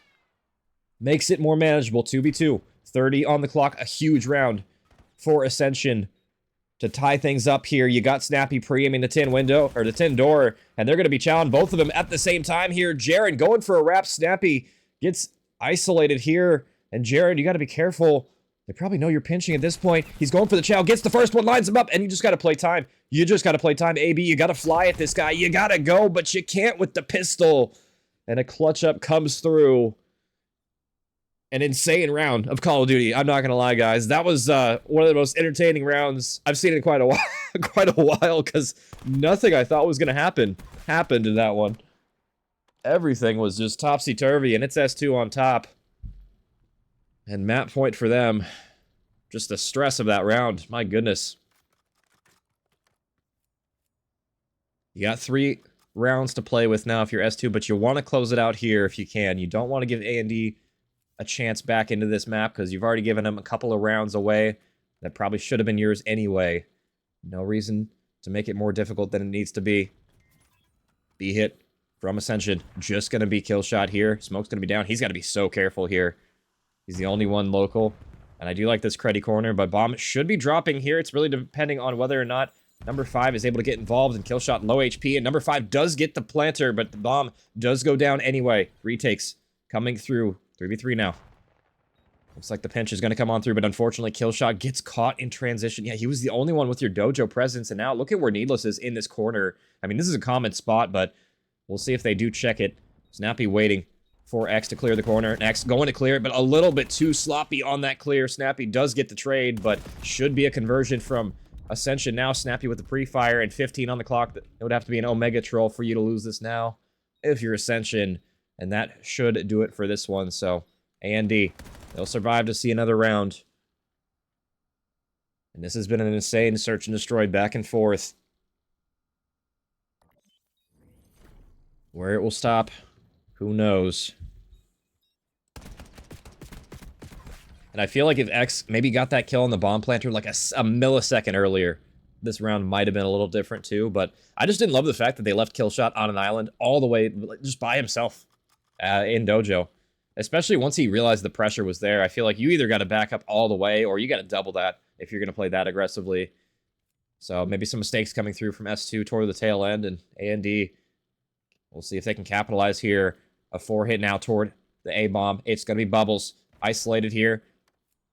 Makes it more manageable, 2v2. 30 on the clock, a huge round for Ascension. To tie things up here, you got Snappy pre-aiming the tin window, or the tin door, and they're going to be challenging both of them at the same time here. Jaren going for a wrap. Snappy gets isolated here, and Jaren, you got to be careful. They probably know you're pinching at this point. He's going for the chow, gets the first one, lines him up, and you just got to play time. You just got to play time, AB. You got to fly at this guy. You got to go, but you can't with the pistol. And a clutch up comes through. An insane round of Call of Duty. I'm not going to lie, guys. That was one of the most entertaining rounds I've seen in quite a while, because nothing I thought was going to happen happened in that one. Everything was just topsy-turvy, and it's S2 on top. And map point for them. Just the stress of that round. My goodness. You got 3 rounds to play with now if you're S2, but you want to close it out here if you can. You don't want to give AnD a chance back into this map because you've already given them a couple of rounds away that probably should have been yours anyway. No reason to make it more difficult than it needs to be. B hit from Ascension. Just going to be kill shot here. Smoke's going to be down. He's got to be so careful here. He's the only one local. And I do like this Creddy corner, but bomb should be dropping here. It's really depending on whether or not number 5 is able to get involved in kill shot low HP. And number 5 does get the planter, but the bomb does go down anyway. Retakes coming through. 3v3 now. Looks like the pinch is going to come on through, but unfortunately, Killshot gets caught in transition. Yeah, he was the only one with your dojo presence, and now look at where Needless is in this corner. I mean, this is a common spot, but we'll see if they do check it. Snappy waiting for X to clear the corner. And X going to clear it, but a little bit too sloppy on that clear. Snappy does get the trade, but should be a conversion from Ascension now. Snappy with the pre-fire and 15 on the clock. It would have to be an Omega troll for you to lose this now if you're Ascension. And that should do it for this one. So, AnD, they'll survive to see another round. And this has been an insane search and destroy back and forth. Where it will stop, who knows? And I feel like if X maybe got that kill on the bomb planter like a millisecond earlier, this round might have been a little different too. But I just didn't love the fact that they left Killshot on an island all the way, just by himself. In dojo, especially once he realized the pressure was there. I feel like you either got to back up all the way or you got to double that if you're going to play that aggressively. So maybe some mistakes coming through from S2 toward the tail end, and AnD, we'll see if they can capitalize here. A 4-hit now toward the A-bomb. It's going to be Bubbles isolated here,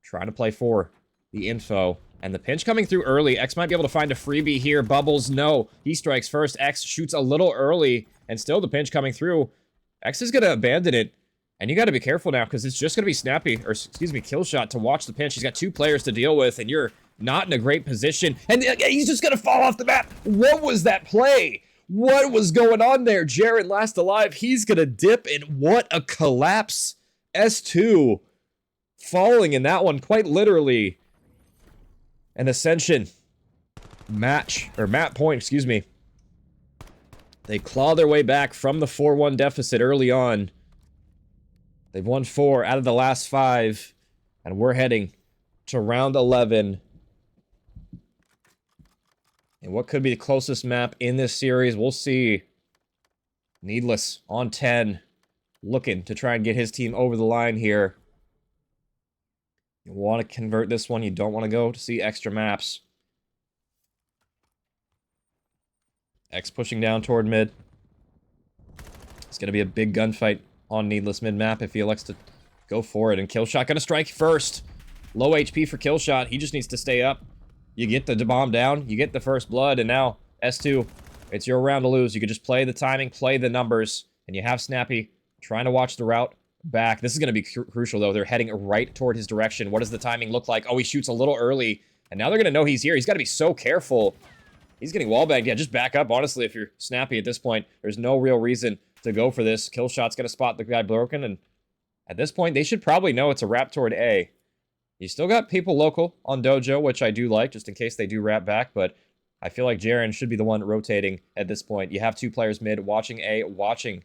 trying to play for the info. And the pinch coming through early. X might be able to find a freebie here. Bubbles, no. He strikes first. X shoots a little early. And still the pinch coming through. X is going to abandon it. And you got to be careful now because it's just going to be Snappy, or excuse me, Killshot to watch the pinch. He's got 2 players to deal with, and you're not in a great position. And he's just going to fall off the map. What was that play? What was going on there? Jaren last alive. He's going to dip, and what a collapse. S2 falling in that one, quite literally. An Ascension map point, excuse me. They claw their way back from the 4-1 deficit early on. They've won 4 out of the last 5, and we're heading to round 11. And what could be the closest map in this series, we'll see. Needless on 10, looking to try and get his team over the line here. You want to convert this one, you don't want to go to see extra maps. X pushing down toward mid. It's going to be a big gunfight on Needless mid-map if he elects to go for it. And Killshot gonna strike first. Low HP for Killshot. He just needs to stay up. You get the bomb down. You get the first blood. And now, S2, it's your round to lose. You can just play the timing, play the numbers. And you have Snappy trying to watch the route back. This is going to be crucial, though. They're heading right toward his direction. What does the timing look like? Oh, he shoots a little early. And now they're going to know he's here. He's got to be so careful. He's getting wallbanged. Yeah, just back up, honestly, if you're Snappy at this point. There's no real reason to go for this. Killshot's gonna spot the guy broken, and at this point, they should probably know it's a wrap toward A. You still got people local on Dojo, which I do like, just in case they do wrap back, but I feel like Jaren should be the one rotating at this point. You have 2 players mid, watching A, watching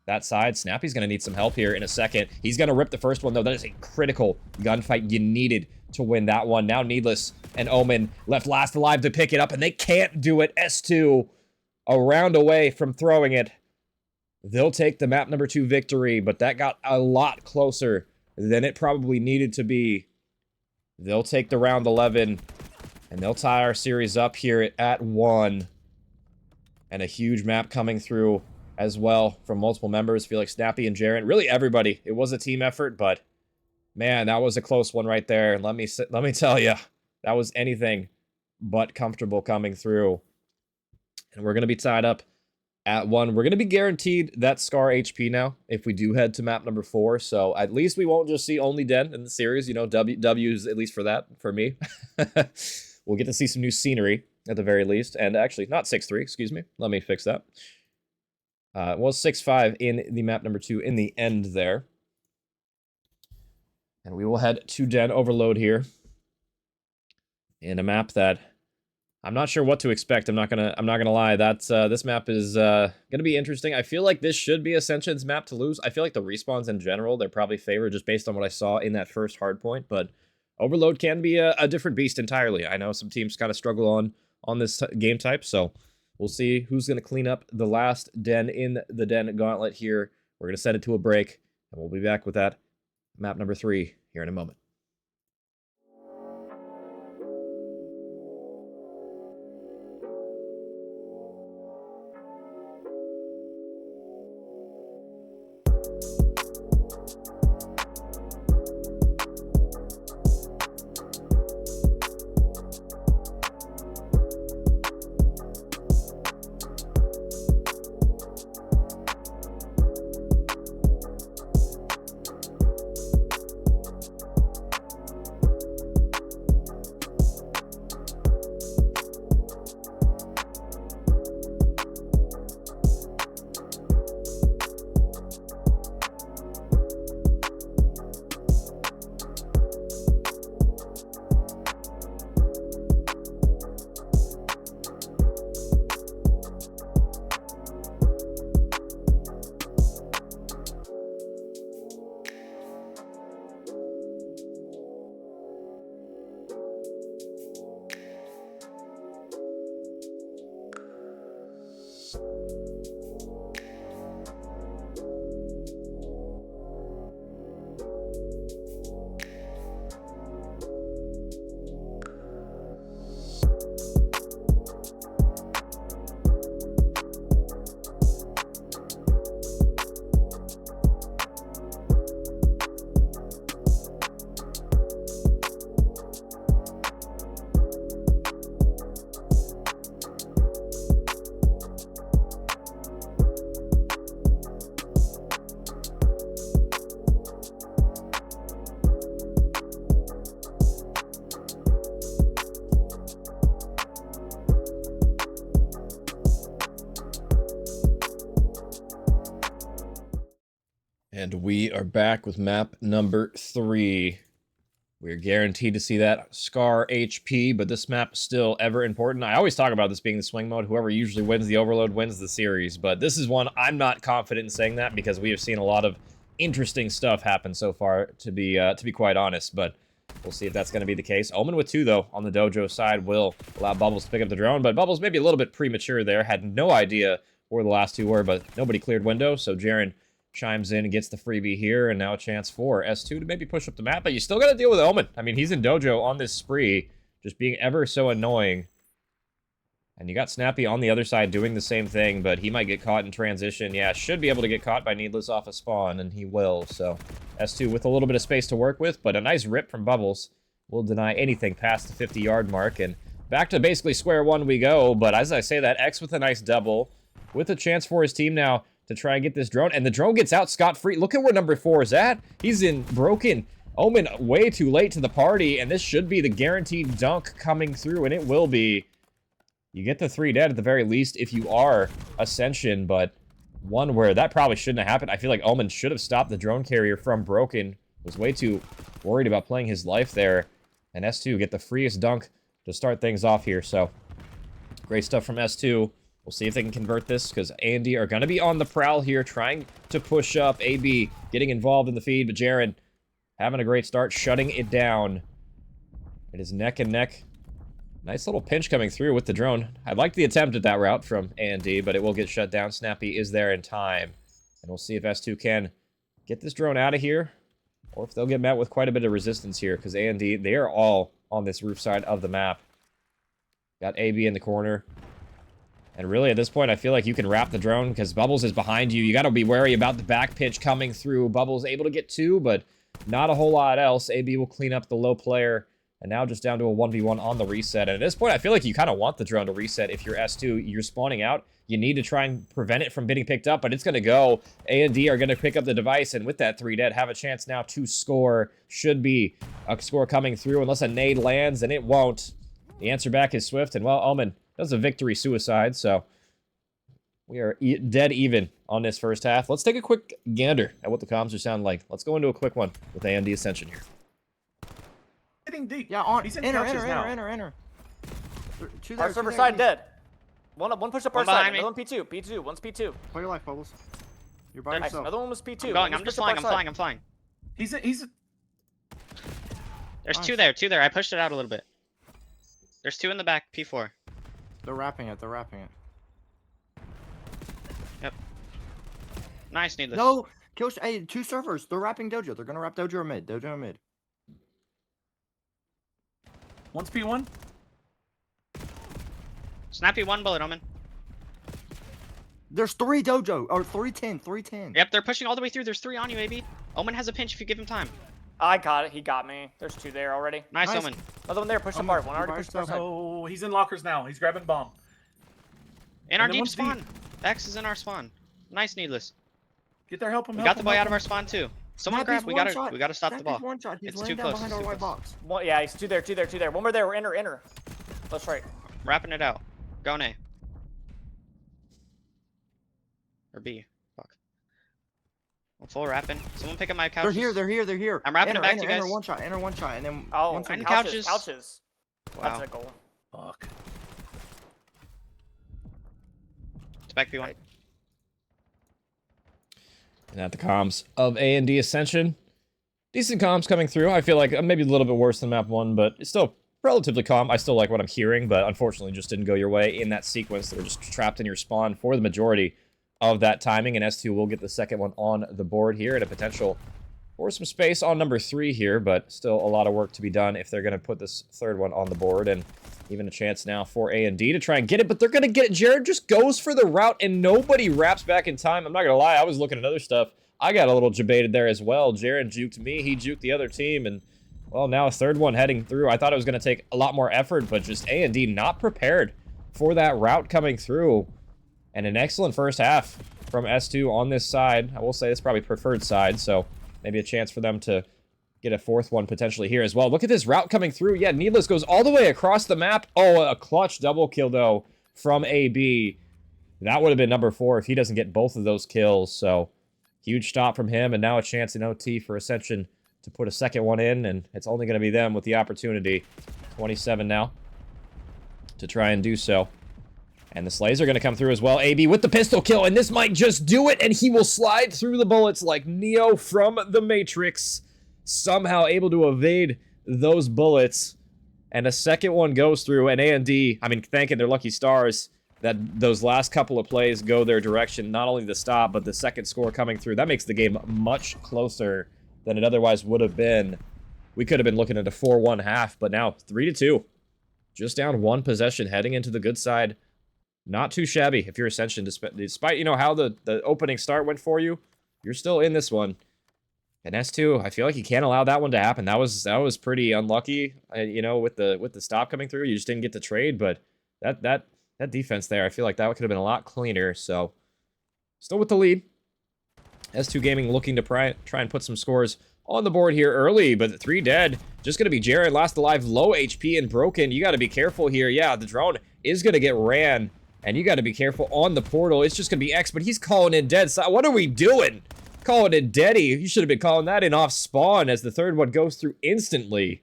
that side. Snappy's gonna need some help here in a second. He's gonna rip the first one, though. That is a critical gunfight. You needed to win that one. Now Needless and Omen left last alive to pick it up, and they can't do it. S2 a round away from throwing it. They'll take the map number 2 victory, but that got a lot closer than it probably needed to be. They'll take the round 11, and they'll tie our series up here at 1. And a huge map coming through as well from multiple members. I feel like Snappy and Jaren, really everybody. It was a team effort, but man, that was a close one right there. And let me tell you, that was anything but comfortable coming through. And we're going to be tied up at 1. We're going to be guaranteed that Scar HP now if we do head to map number 4. So at least we won't just see only Den in the series. You know, W's at least for that, for me. We'll get to see some new scenery at the very least. And actually, not 6-3, excuse me. Let me fix that. It was 6-5 in the map number 2 in the end there. And we will head to Den Overload here. In a map that I'm not sure what to expect. I'm not gonna lie. That's this map is gonna be interesting. I feel like this should be Ascension's map to lose. I feel like the respawns in general, they're probably favored just based on what I saw in that first hardpoint, but Overload can be a different beast entirely. I know some teams kind of struggle on this game type, so we'll see who's gonna clean up the last Den in the Den gauntlet here. We're gonna set it to a break, and we'll be back with that map number 3 here in a moment. And we are back with map number 3. We're guaranteed to see that Scar HP, but this map is still ever important. I always talk about this being the swing mode. Whoever usually wins the Overload wins the series, but this is one I'm not confident in saying that because we have seen a lot of interesting stuff happen so far, to be quite honest, but we'll see if that's going to be the case. Omen with 2, though, on the Dojo side will allow Bubbles to pick up the drone, but Bubbles maybe a little bit premature there. Had no idea where the last 2 were, but nobody cleared window, so Jaren chimes in and gets the freebie here, and now a chance for S2 to maybe push up the map, but you still got to deal with Omen. I mean, he's in Dojo on this spree, just being ever so annoying. And you got Snappy on the other side doing the same thing, but he might get caught in transition. Yeah, should be able to get caught by Needless off a spawn, and he will, so S2 with a little bit of space to work with, but a nice rip from Bubbles will deny anything past the 50-yard mark, and back to basically square one we go, but as I say that, X with a nice double, with a chance for his team now to try and get this drone, and the drone gets out scot-free. Look at where number 4 is at. He's in broken. Omen way too late to the party, and this should be the guaranteed dunk coming through, and it will be. You get the 3 dead at the very least if you are Ascension, but one where that probably shouldn't have happened. I feel like Omen should have stopped the drone carrier from broken. Was way too worried about playing his life there, and S2 get the freest dunk to start things off here, so great stuff from S2. We'll see if they can convert this, because AnD are going to be on the prowl here, trying to push up. AB getting involved in the feed, but Jaren having a great start, shutting it down. It is neck and neck. Nice little pinch coming through with the drone. I like the attempt at that route from AnD, but it will get shut down. Snappy is there in time. And we'll see if S2 can get this drone out of here, or if they'll get met with quite a bit of resistance here, because AnD, they are all on this roof side of the map. Got AB in the corner. And really, at this point, I feel like you can wrap the drone because Bubbles is behind you. You got to be wary about the back pitch coming through. Bubbles able to get 2, but not a whole lot else. AB will clean up the low player. And now just down to a 1v1 on the reset. And at this point, I feel like you kind of want the drone to reset if you're S2. You're spawning out. You need to try and prevent it from getting picked up, but it's going to go. AnD are going to pick up the device, and with that 3 dead, have a chance now to score. Should be a score coming through unless a nade lands, and it won't. The answer back is swift, and well, Omen does a victory suicide, so we are dead even on this first half. Let's take a quick gander at what the comms are sounding like. Let's go into a quick one with AnD Ascension here. Hitting deep. Yeah, on. He's in Enter. now. 2 Our there, server 2 side there. dead. One push up our One behind side. me. Another one P2. P2. One's P2. Play your life, Bubbles. You're by Nice. yourself. Another one was P2. I'm going. One I'm was just pushed up flying. our I'm side. flying. I'm flying. He's There's Nice. 2 there. 2 there. I pushed it out a little bit. There's 2 in the back. P4. They're wrapping it. They're wrapping it. Nice, Needless. No! Kill. Hey, 2 servers. They're wrapping Dojo. They're gonna wrap Dojo or mid. Dojo or mid. One's P1. Snappy 1 bullet, Omen. There's 3 Dojo. Or 310. 310. Yep, they're pushing all the way through. There's 3 on you, AB. Omen has a pinch if you give him time. I got it. He got me. There's 2 there already. Nice, Nice. Omen. Another one there. Push I'm apart. gonna One already buy pushed our stuff. side. Oh, he's in lockers now. He's grabbing bomb. In our And then deep one's spawn. deep. X is in our spawn. Nice, Needless. Get there, help him. We help got the him, boy help out of him. our spawn too. Someone Snappy's grab. We one gotta shot. stop the ball. Snappy's 1 shot. He's It's laying too down close, behind it's our too white close. box. One, yeah, he's 2 there. 2 there. 2 there. One more there. Enter. That's right. Wrapping it out. Go A. Or B. Fuck. I'm full wrapping. Someone pick up my couches. They're here. I'm wrapping it back to you Enter guys. enter 1 shot, and then Oh, one and and second. couches. Wow. That's a goal. Fuck. It's back B1. And at the comms of AnD Ascension. Decent comms coming through. I feel like maybe a little bit worse than map 1, but it's still relatively calm. I still like what I'm hearing, but unfortunately just didn't go your way in that sequence. They were just trapped in your spawn for the majority of that timing, and S2 will get the second one on the board here and a potential for some space on number 3 here, but still a lot of work to be done if they're going to put this third one on the board, and even a chance now for AnD to try and get it, but they're going to get it. Jared just goes for the route, and nobody wraps back in time. I'm not going to lie, I was looking at other stuff. I got a little debated there as well. Jared juked me, he juked the other team, and well, now a third one heading through. I thought it was going to take a lot more effort, but just AnD not prepared for that route coming through. And an excellent first half from S2 on this side. I will say it's probably preferred side, so maybe a chance for them to get a fourth one potentially here as well. Look at this route coming through. Yeah, Needless goes all the way across the map. Oh, a clutch double kill, though, from AB. That would have been number 4 if he doesn't get both of those kills, so Huge stop from him, and now a chance in OT for Ascension to put a second one in, and it's only going to be them with the opportunity. 27 now to try and do so. And the slays are going to come through as well. AB with the pistol kill, and this might just do it, and he will slide through the bullets like Neo from the Matrix. Somehow able to evade those bullets. And a second one goes through, and AnD, I mean, thanking their lucky stars that those last couple of plays go their direction. Not only the stop, but the second score coming through. That makes the game much closer than it otherwise would have been. We could have been looking at a 4-1 half, but now 3-2. Just down one possession, heading into the good side. Not too shabby if you're Ascension, despite you know, how the opening start went for you. You're still in this one. And S2, I feel like you can't allow that one to happen. That was pretty unlucky, you know, with the stop coming through. You just didn't get the trade, but that defense there, I feel like that could have been a lot cleaner. So, still with the lead. S2 Gaming looking to try and put some scores on the board here early, but 3 dead. Just going to be Jared, last alive, low HP and broken. You got to be careful here. Yeah, the drone is going to get ran, and you got to be careful on the portal. It's just going to be X, but he's calling in dead. So what are we doing? Calling in deady. You should have been calling that in off spawn as the third one goes through instantly.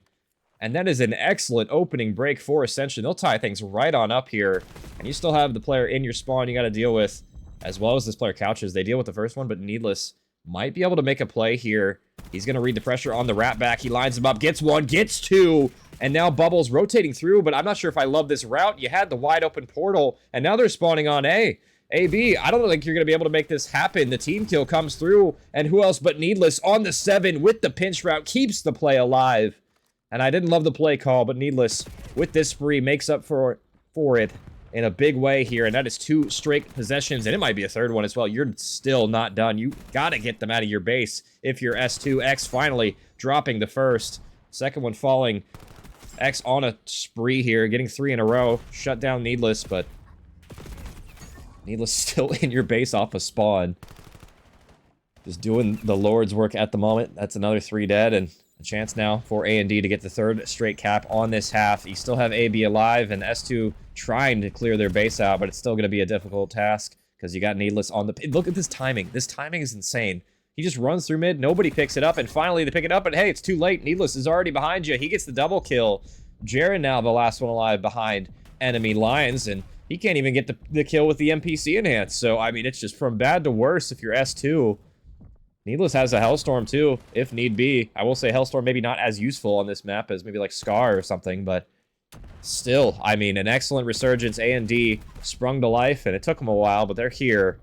And that is an excellent opening break for Ascension. They'll tie things right on up here. And you still have the player in your spawn you got to deal with, as well as this player Couches. They deal with the first one, but Needless might be able to make a play here. He's going to read the pressure on the rat back. He lines him up, gets one, gets two. And now Bubbles rotating through, but I'm not sure if I love this route. You had the wide open portal, and now they're spawning on A. AB, I don't think you're going to be able to make this happen. The team kill comes through, and who else but Needless on the 7 with the pinch route keeps the play alive. And I didn't love the play call, but Needless with this spree makes up for it in a big way here, and that is 2 straight possessions, and it might be a third one as well. You're still not done. You got to get them out of your base if you're S2. X finally dropping the first. Second one falling. X on a spree here, getting 3 in a row. Shut down Needless, but Needless still in your base off a spawn. Just doing the Lord's work at the moment. That's another 3 dead, and a chance now for AnD to get the 3rd straight cap on this half. You still have AB alive, and S2 trying to clear their base out, but it's still going to be a difficult task because you got Needless on the... Look at this timing. This timing is insane. He just runs through mid, nobody picks it up, and finally they pick it up, and hey, it's too late. Needless is already behind you. He gets the double kill. Jaren now the last one alive behind enemy lines, and he can't even get the kill with the NPC enhance. So, I mean, it's just from bad to worse if you're S2. Needless has a Hellstorm too, if need be. I will say Hellstorm maybe not as useful on this map as maybe like Scar or something, but still, I mean, an excellent resurgence. AnD sprung to life, and it took them a while, but they're here.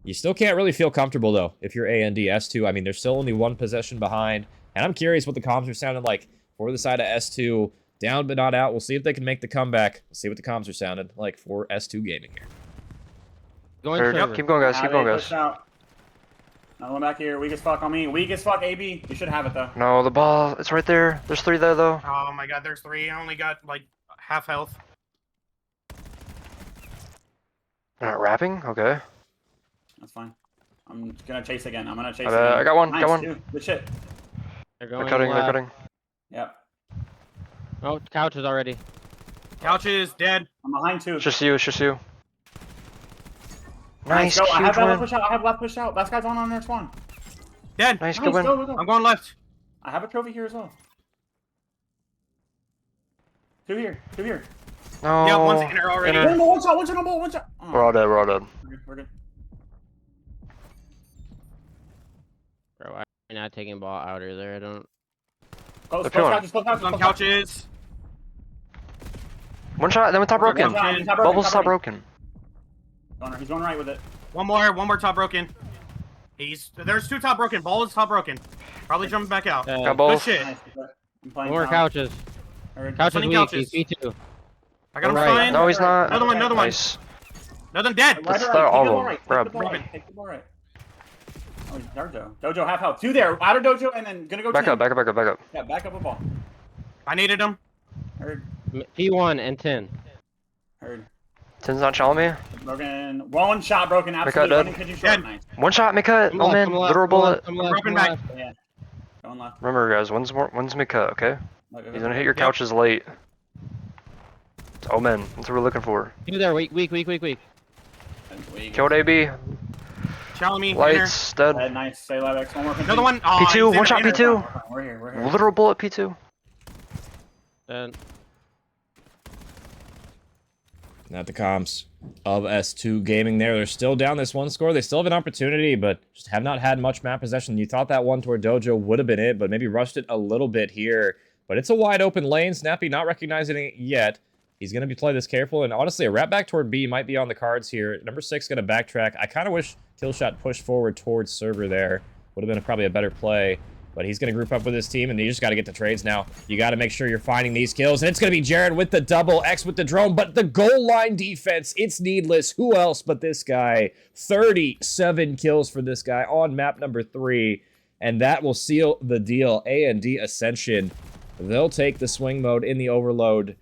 You still can't really feel comfortable, though, if you're AnD S2. I mean, there's still only 1 possession behind, and I'm curious what the comms are sounding like for the side of S2. Down but not out. We'll see if they can make the comeback. We'll see what the comms are sounding like for S2 Gaming here. Keep going, guys. Keep going, guys. Another one back here. Weak as fuck on me. Weak as fuck, AB. You should have it, though. No, the ball. It's right there. There's 3 there, though. Oh my god, there's 3. I only got like half health. They're not wrapping? Okay. That's fine. I'm gonna chase again. I'm gonna chase I again. got one. Nice, Got one. dude. Good shit. They're going They're cutting. left. They're cutting. Yep. Oh, Couches already. Couches dead. I'm behind 2. It's just you. It's just you. Nice. Nice. Go. I have Huge left win. push out. I have left push out. Last guy's on their spawn. Dead. Nice. Nice. Good win. Go, go, go. I'm going left. I have a trophy here as well. 2 here. 2 here. No. Yeah, one's inner already. Inner. One shot. One shot on ball. One shot. Oh. We're all dead. We're all dead. We're good. Bro, I'm not taking ball outer there. I don't. Close, They're close killing. couches, close couches, On close couches. One shot. Then with top broken. One shot, top broken, Bubbles top top broken. He's going right with it. One more top broken. There's 2 top broken. Ball is top broken. Probably jumping back out. Got Good both. shit. Nice. I'm playing More down. Couches. Heard. Couches Funny weak. Couches. He's B2. I got him Right. flying. No, he's not. Another one. Another one. Nice. Another dead. Right, That's right, not right. all Take the of ball them. right. Take Grab. the ball right. Take the ball right. Oh, he's Dojo. Dojo half health. 2 there. Outer Dojo and then gonna go Back chin. up. Back up. Back up. Back up. Yeah, back up a ball. I needed him. Heard. P1 and 10. Heard. Tin's not showing me. Broken. One shot broken. cut, Absolutely. dead. Running, could you shot? Dead. Nice. One shot. Make cut. Come Oh left, man. come left, Literal come bullet. left, come left, Broken come back. left. Yeah. Going left. Remember, guys. One's mid cut. Okay. Look, He's gonna hit your couches late. Oh man, that's what we're looking for. You there, weak. Weak. Killed AB. Challenge me. Lights, dead. Nice. Say Levex. One more. Another one. Oh, P2, he's one shot, inner. P2. We're here. We're here. Literal bullet, P2. Then Not the comms of S2 Gaming there. They're still down this one score. They still have an opportunity, but just have not had much map possession. You thought that one toward Dojo would have been it, but maybe rushed it a little bit here. But it's a wide open lane. Snappy not recognizing it yet. He's going to be playing this careful, and honestly, a wrap back toward B might be on the cards here. Number 6 going to backtrack. I kind of wish Killshot pushed forward towards server there. Would have been probably a better play. But he's going to group up with his team, and you just got to get the trades now. You got to make sure you're finding these kills. And it's going to be Jared with the double, X with the drone. But the goal line defense, it's needless. Who else but this guy? 37 kills for this guy on map number 3. And that will seal the deal. AnD Ascension. They'll take the swing mode in the overload.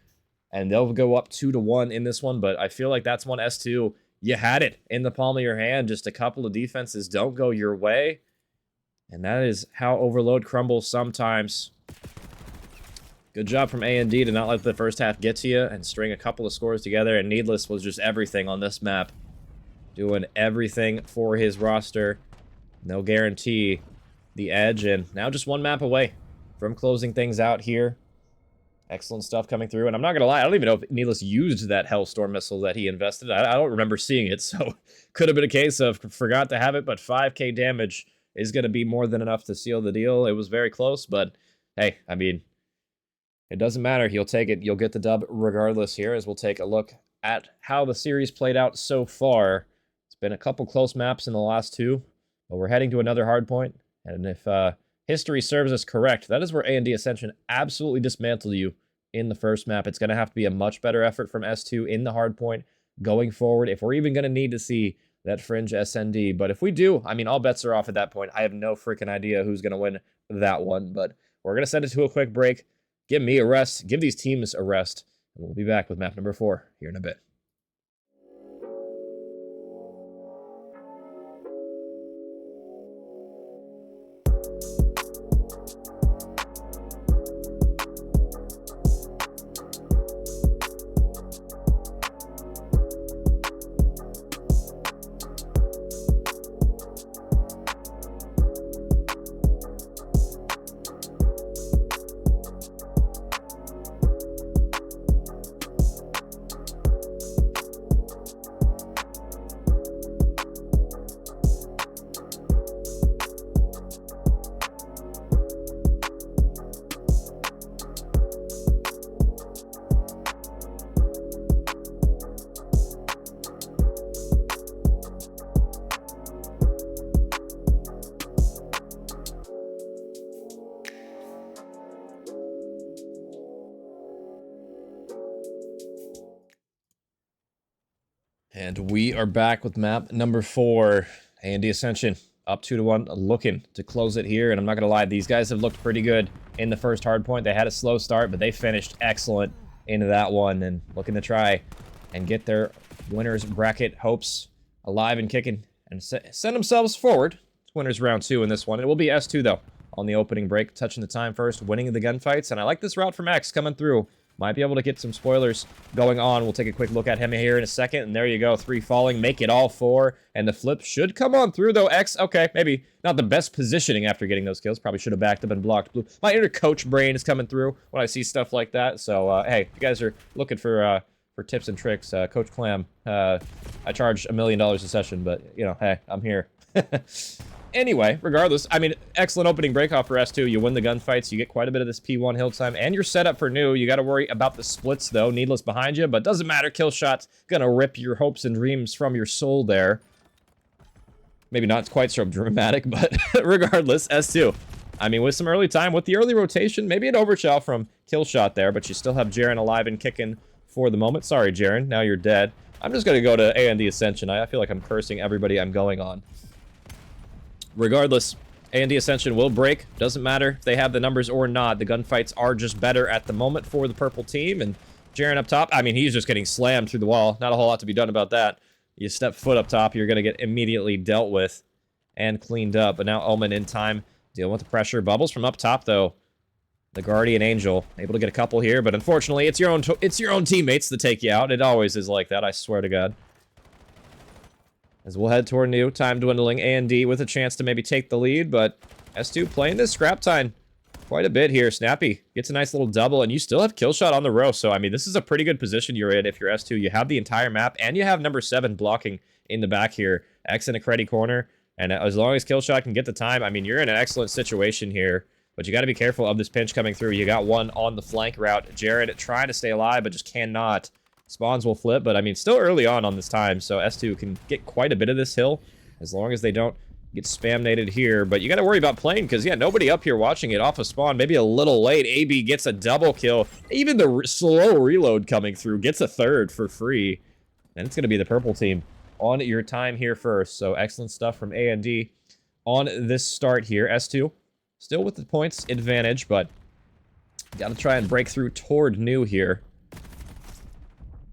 And they'll go up 2-1 in this one. But I feel like that's one S2. You had it in the palm of your hand. Just a couple of defenses don't go your way. And that is how Overload crumbles sometimes. Good job from AnD to not let the first half get to you and string a couple of scores together. And Needless was just everything on this map. Doing everything for his roster. They'll guarantee the edge. And now just one map away from closing things out here. Excellent stuff coming through. And I'm not going to lie, I don't even know if Needless used that Hellstorm missile that he invested. I don't remember seeing it. So could have been a case of forgot to have it. But 5k damage is going to be more than enough to seal the deal. It was very close, but hey, I mean, it doesn't matter. He'll take it. You'll get the dub regardless here, as we'll take a look at how the series played out so far. It's been a couple close maps in the last 2, but we're heading to another hard point. And if history serves us correct, that is where AnD Ascension absolutely dismantled you in the first map. It's going to have to be a much better effort from S2 in the hard point going forward, if we're even going to need to see that fringe SND. But if we do, I mean, all bets are off at that point. I have no freaking idea who's going to win that one, but we're going to send it to a quick break. Give me a rest. Give these teams a rest. And we'll be back with map number 4 here in a bit. And we are back with map number 4, AnD Ascension, up 2-1, looking to close it here. And I'm not going to lie, these guys have looked pretty good in the first hard point. They had a slow start, but they finished excellent into that one and looking to try and get their winners bracket hopes alive and kicking and send themselves forward to winners round 2 in this one. It will be S2, though, on the opening break, touching the time first, winning the gunfights. And I like this route from X coming through. Might be able to get some spoilers going on. We'll take a quick look at him here in a second. And there you go. 3 falling. Make it all 4. And the flip should come on through, though. X, okay, maybe not the best positioning after getting those kills. Probably should have backed up and blocked blue. My inner coach brain is coming through when I see stuff like that. So, hey, if you guys are looking for tips and tricks, Coach Clam, I charge $1 million a session. But, you know, hey, I'm here. Anyway, regardless, I mean, excellent opening breakoff for S2. You win the gunfights, you get quite a bit of this P1 hill time, and you're set up for new. You got to worry about the splits, though. Needless behind you, but doesn't matter. Killshot's gonna rip your hopes and dreams from your soul there. Maybe not quite so dramatic, but regardless, S2. I mean, with some early time, with the early rotation, maybe an overshot from Killshot there, but you still have Jaren alive and kicking for the moment. Sorry, Jaren, now you're dead. I'm just gonna go to AnD Ascension. I feel like I'm cursing everybody I'm going on. Regardless, AnD Ascension will break. Doesn't matter if they have the numbers or not. The gunfights are just better at the moment for the purple team. And Jaren up top, I mean, he's just getting slammed through the wall. Not a whole lot to be done about that. You step foot up top, you're going to get immediately dealt with and cleaned up. But now Omen in time, dealing with the pressure. Bubbles from up top, though. The Guardian Angel, able to get a couple here. But unfortunately, it's your own teammates that take you out. It always is like that, I swear to God. as we'll head toward new. Time dwindling. AnD with a chance to maybe take the lead, but S2 playing this scrap time quite a bit here. Snappy gets a nice little double, and you still have kill shot on the row. So, I mean, this is a pretty good position you're in if you're S2. You have the entire map, and you have number 7 blocking in the back here. X in a cruddy corner, and as long as kill shot can get the time, I mean, you're in an excellent situation here. But you got to be careful of this pinch coming through. You got one on the flank route. Jared trying to stay alive, but just cannot. Spawns will flip, but I mean, still early on this time, so S2 can get quite a bit of this hill as long as they don't get spam-nated here. But you got to worry about playing because, yeah, nobody up here watching it off of spawn. Maybe a little late. AB gets a double kill. Even the slow reload coming through gets a third for free. And it's going to be the purple team on your time here first. So excellent stuff from AnD on this start here. S2 still with the points advantage, but got to try and break through toward new here.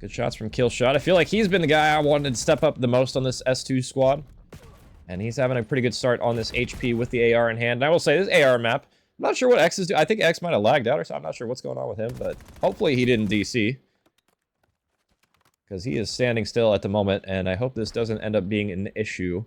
Good shots from Killshot. I feel like he's been the guy I wanted to step up the most on this S2 squad. And he's having a pretty good start on this HP with the AR in hand. And I will say, this AR map, I'm not sure what X is doing. I think X might have lagged out or something. I'm not sure what's going on with him, but hopefully he didn't DC. Because he is standing still at the moment, and I hope this doesn't end up being an issue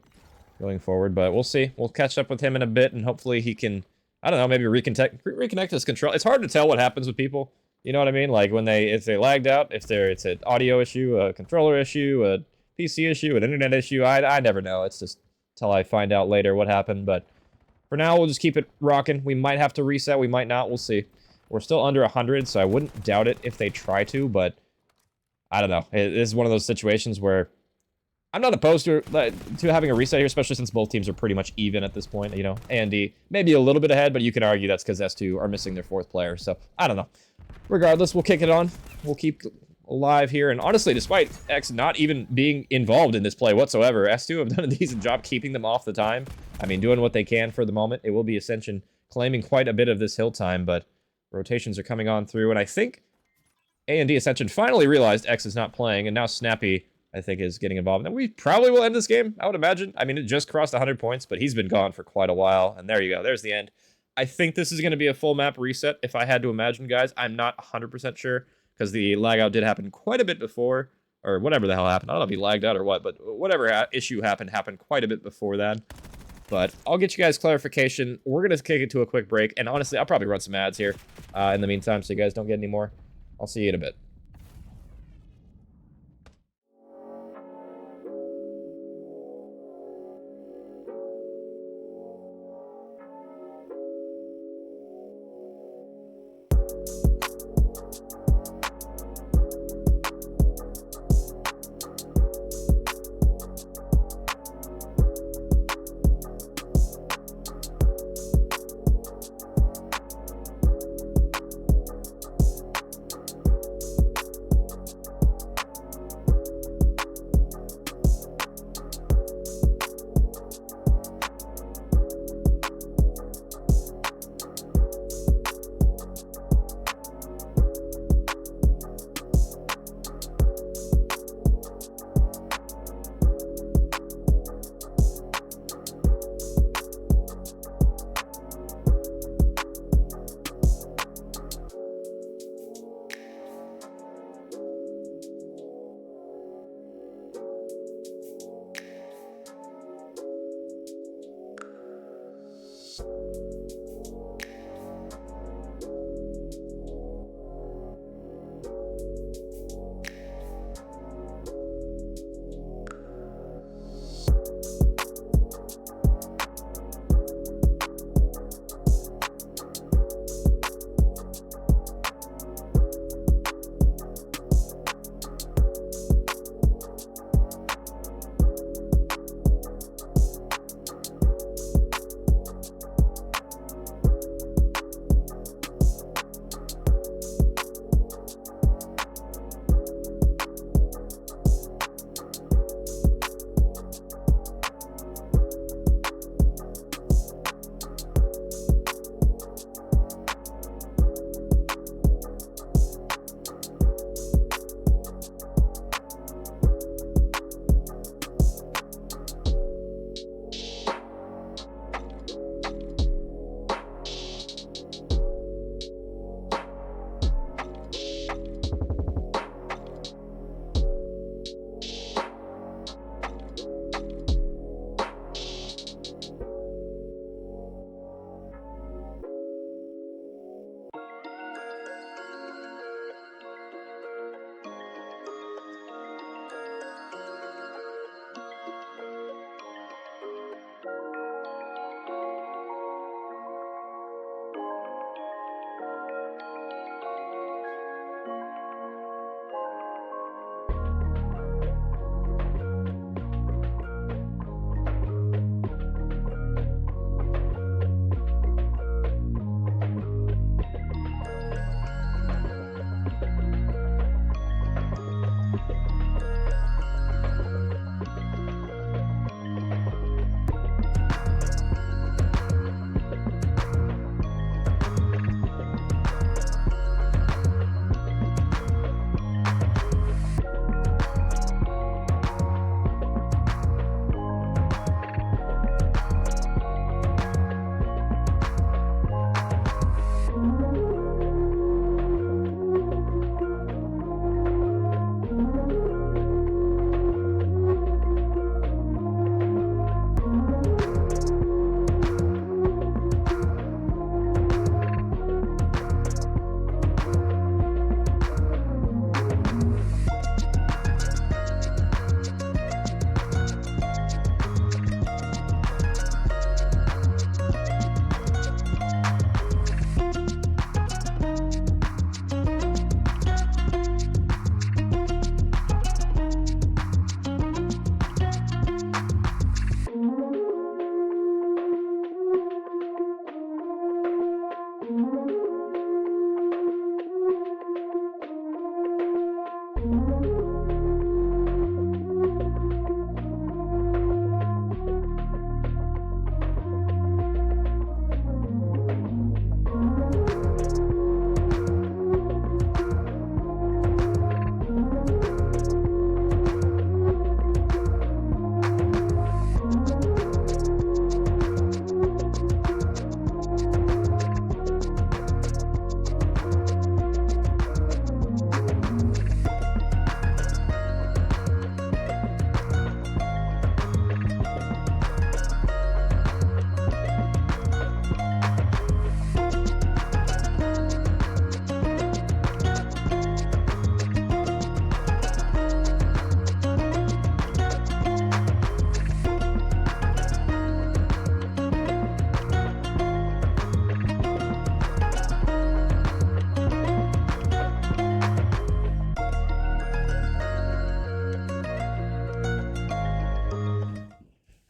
going forward. But we'll see. We'll catch up with him in a bit, and hopefully he can, I don't know, maybe reconnect his control. It's hard to tell what happens with people. You know what I mean? Like when if they lagged out, it's an audio issue, a controller issue, a PC issue, an internet issue. I never know. It's just till I find out later what happened. But for now, we'll just keep it rocking. We might have to reset. We might not. We'll see. We're still under 100, so I wouldn't doubt it if they try to. But I don't know. It is one of those situations where I'm not opposed to having a reset here, especially since both teams are pretty much even at this point. You know, AnD maybe a little bit ahead, but you can argue that's because S2 are missing their 4th player. So I don't know. Regardless, we'll kick it on. We'll keep alive here. And honestly, despite X not even being involved in this play whatsoever, S2 have done a decent job keeping them off the time. I mean, doing what they can for the moment. It will be Ascension claiming quite a bit of this hill time, but rotations are coming on through. And I think AnD Ascension finally realized X is not playing, and now Snappy, I think, is getting involved. And we probably will end this game, I would imagine. I mean, it just crossed 100 points, but he's been gone for quite a while. And there you go. There's the end. I think this is going to be a full map reset, if I had to imagine, guys. I'm not 100% sure, because the lag out did happen quite a bit before, or whatever the hell happened. I don't know if he lagged out or what, but whatever issue happened quite a bit before that. But I'll get you guys clarification. We're going to kick it to a quick break, and honestly, I'll probably run some ads here in the meantime, so you guys don't get any more. I'll see you in a bit.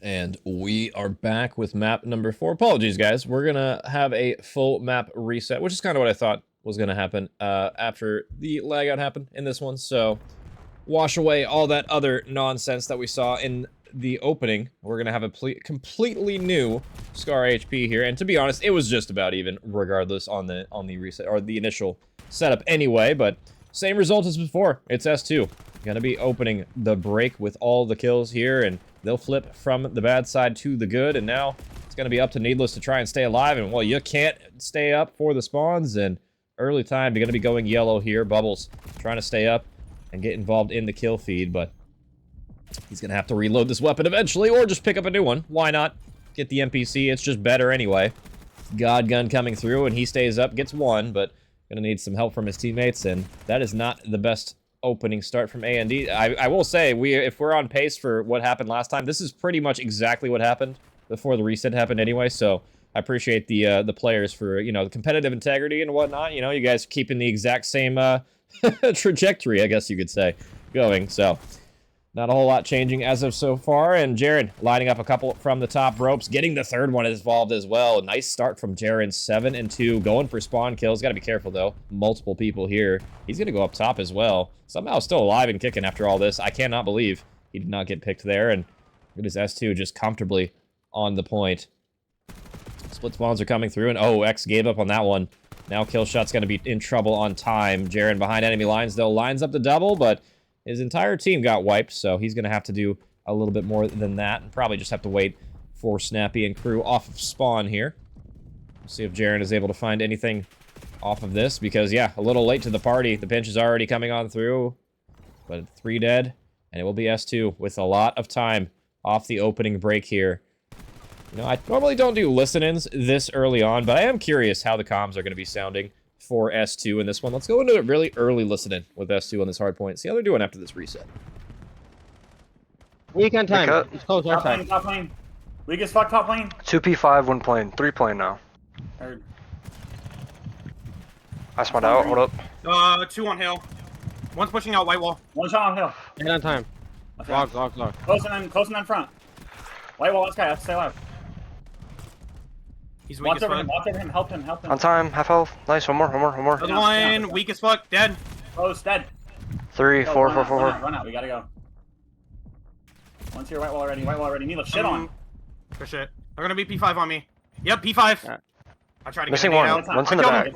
And we are back with map number 4. Apologies, guys. We're going to have a full map reset, which is kind of what I thought was going to happen after the lag out happened in this one. So wash away all that other nonsense that we saw in the opening. We're going to have a completely new Scar HP here. And to be honest, it was just about even regardless on the reset or the initial setup anyway. But same result as before. It's S2. Going to be opening the break with all the kills here, and they'll flip from the bad side to the good, and now it's going to be up to Needless to try and stay alive, and well, you can't stay up for the spawns, and early time, you're going to be going yellow here. Bubbles trying to stay up and get involved in the kill feed, but he's going to have to reload this weapon eventually, or just pick up a new one. Why not? Get the NPC, it's just better anyway. God Gun coming through, and he stays up, gets one, but going to need some help from his teammates, and that is not the best opening start from AnD. I will say, if we're on pace for what happened last time, this is pretty much exactly what happened before the reset happened anyway, so I appreciate the players for, you know, the competitive integrity and whatnot. You know, you guys keeping the exact same trajectory, I guess you could say, going, so not a whole lot changing as of so far, and Jaren lining up a couple from the top ropes, getting the third one involved as well. Nice start from Jaren, 7 and 2, going for spawn kills. Got to be careful though, multiple people here. He's gonna go up top as well. Somehow still alive and kicking after all this. I cannot believe he did not get picked there, and it is S2 just comfortably on the point. Split spawns are coming through, and oh, X gave up on that one. Now Killshot's gonna be in trouble on time. Jaren behind enemy lines though, lines up the double, but his entire team got wiped, so he's going to have to do a little bit more than that, and probably just have to wait for Snappy and crew off of spawn here. We'll see if Jaren is able to find anything off of this, because, yeah, a little late to the party. The pinch is already coming on through, but 3 dead, and it will be S2 with a lot of time off the opening break here. You know, I normally don't do listen-ins this early on, but I am curious how the comms are going to be sounding for S2 in this one. Let's go into a really early listening with S2 on this hard point. See how they're doing after this reset. Weak on time. Cut. It's close our Top lane, side. top lane. Weak as fuck, top lane. 2P5, 1 plane. 3 plane now. Heard. I spawned out. Hold up. 2 on hill. One's pushing out white wall. One shot on hill. Right on time. Okay. Log. Close and then front. White wall, this guy, let's stay alive. He's weak as fuck. Watch over him, help him. On time. Half health. Nice. One more. Another one, weak as fuck, dead. Close, dead. 3, Go, 4, run 4, out, 4, run 4. out, run out, we gotta go. One's here, white wall already. Needless, shit on. For shit. They're gonna be P5 on me. Yep, P5. Alright. I tried to Missing get a nade one. out. One's in the back.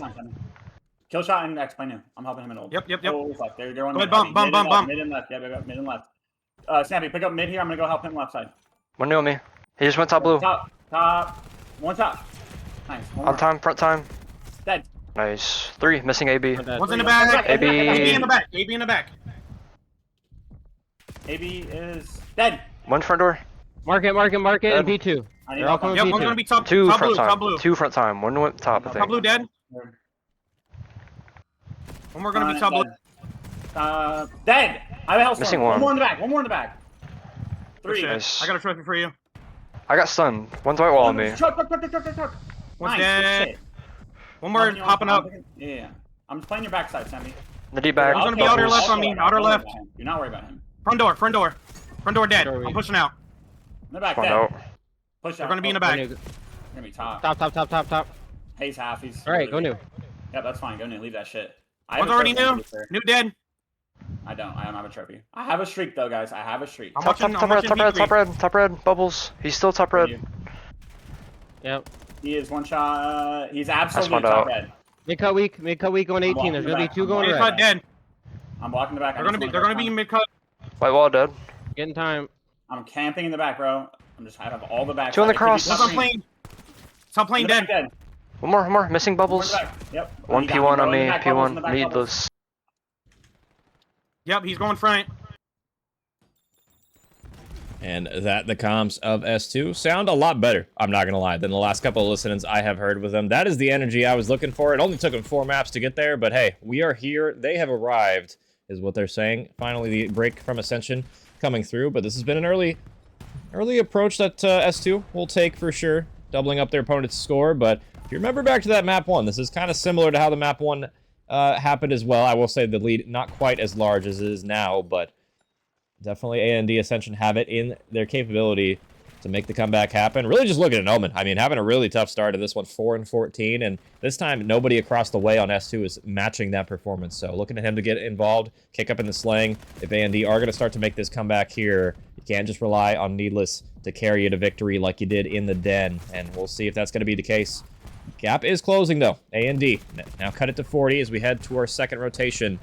Kill shot and X play new. I'm helping him in old. Yep. Oh, fuck. They're Go one ahead, bump. Mid and left. Yeah, mid and left. Snappy, pick up mid here. I'm gonna go help him left side. One new on me. He just went top blue. Top. One top. Nice. One On more. time. Front time. Dead. Nice. 3. Missing AB. One's in the back. AB. AB in the back. AB in the back. AB is dead. 1 front door. Mark it, and P2. I need They're all help. coming Yep, P2. one's gonna be top 2 top front blue. time. Top blue. 2 front time. 1 went top, I Top think. blue dead. One more gonna be top blue. Dead. I have a health Missing storm. one. One more in the back. 3. Shit. Nice. I got a trophy for you. I got stunned. One's white wall on me. Truck. One's Nice, dead. good shit. One more hopping up. Yeah. I'm just playing your backside, Sammy. The D bag. One's gonna be outer left on me. Outer left. Do not worry about him. Front door dead. Sorry. I'm pushing out. In the back, Spawned dead. out. Push They're out. gonna be in the back. They're gonna be top. Top. Hayes half. He's. Alright, go new. Yeah, that's fine. Go new. Leave that shit. I One's have a already trophy, new. sir. New dead. I don't have a trophy. I have a streak though, guys. I have a streak. I'm Top watching red. Top red. Bubbles. He's still top red. Yep. He is one shot. He's absolutely spawned top out. red. Mid cut weak on 18. There's gonna be 2 going He's red. not dead. I'm blocking the back. They're gonna be in mid cut. White wall dead. Getting time. I'm camping in the back, bro. I have all the back. 2 on the side. It could be cross. One's top on lane. plane. Top plane In the back, dead. One more. Missing One in bubbles. the back. Yep. 1 He got P1 bro. on In the me. back bubbles, in the P1. back bubbles. Needless. Yep, he's going front. And the comms of S2 sound a lot better, I'm not gonna lie, than the last couple of listen-ins I have heard with them. That is the energy I was looking for. It only took them 4 maps to get there, but hey, we are here. They have arrived, is what they're saying. Finally, the break from Ascension coming through, but this has been an early approach that S2 will take for sure, doubling up their opponent's score. But if you remember back to that map 1, this is kind of similar to how the map 1 happened as well. I will say the lead not quite as large as it is now, but definitely AnD Ascension have it in their capability to make the comeback happen. Really just looking at Omen. I mean, having a really tough start to this one, 4-14, and this time nobody across the way on S2 is matching that performance. So looking at him to get involved, kick up in the slang. If AnD are going to start to make this comeback here, you can't just rely on Needless to carry you to victory like you did in the den, and we'll see if that's going to be the case. Gap is closing, though. AnD now cut it to 40 as we head to our second rotation.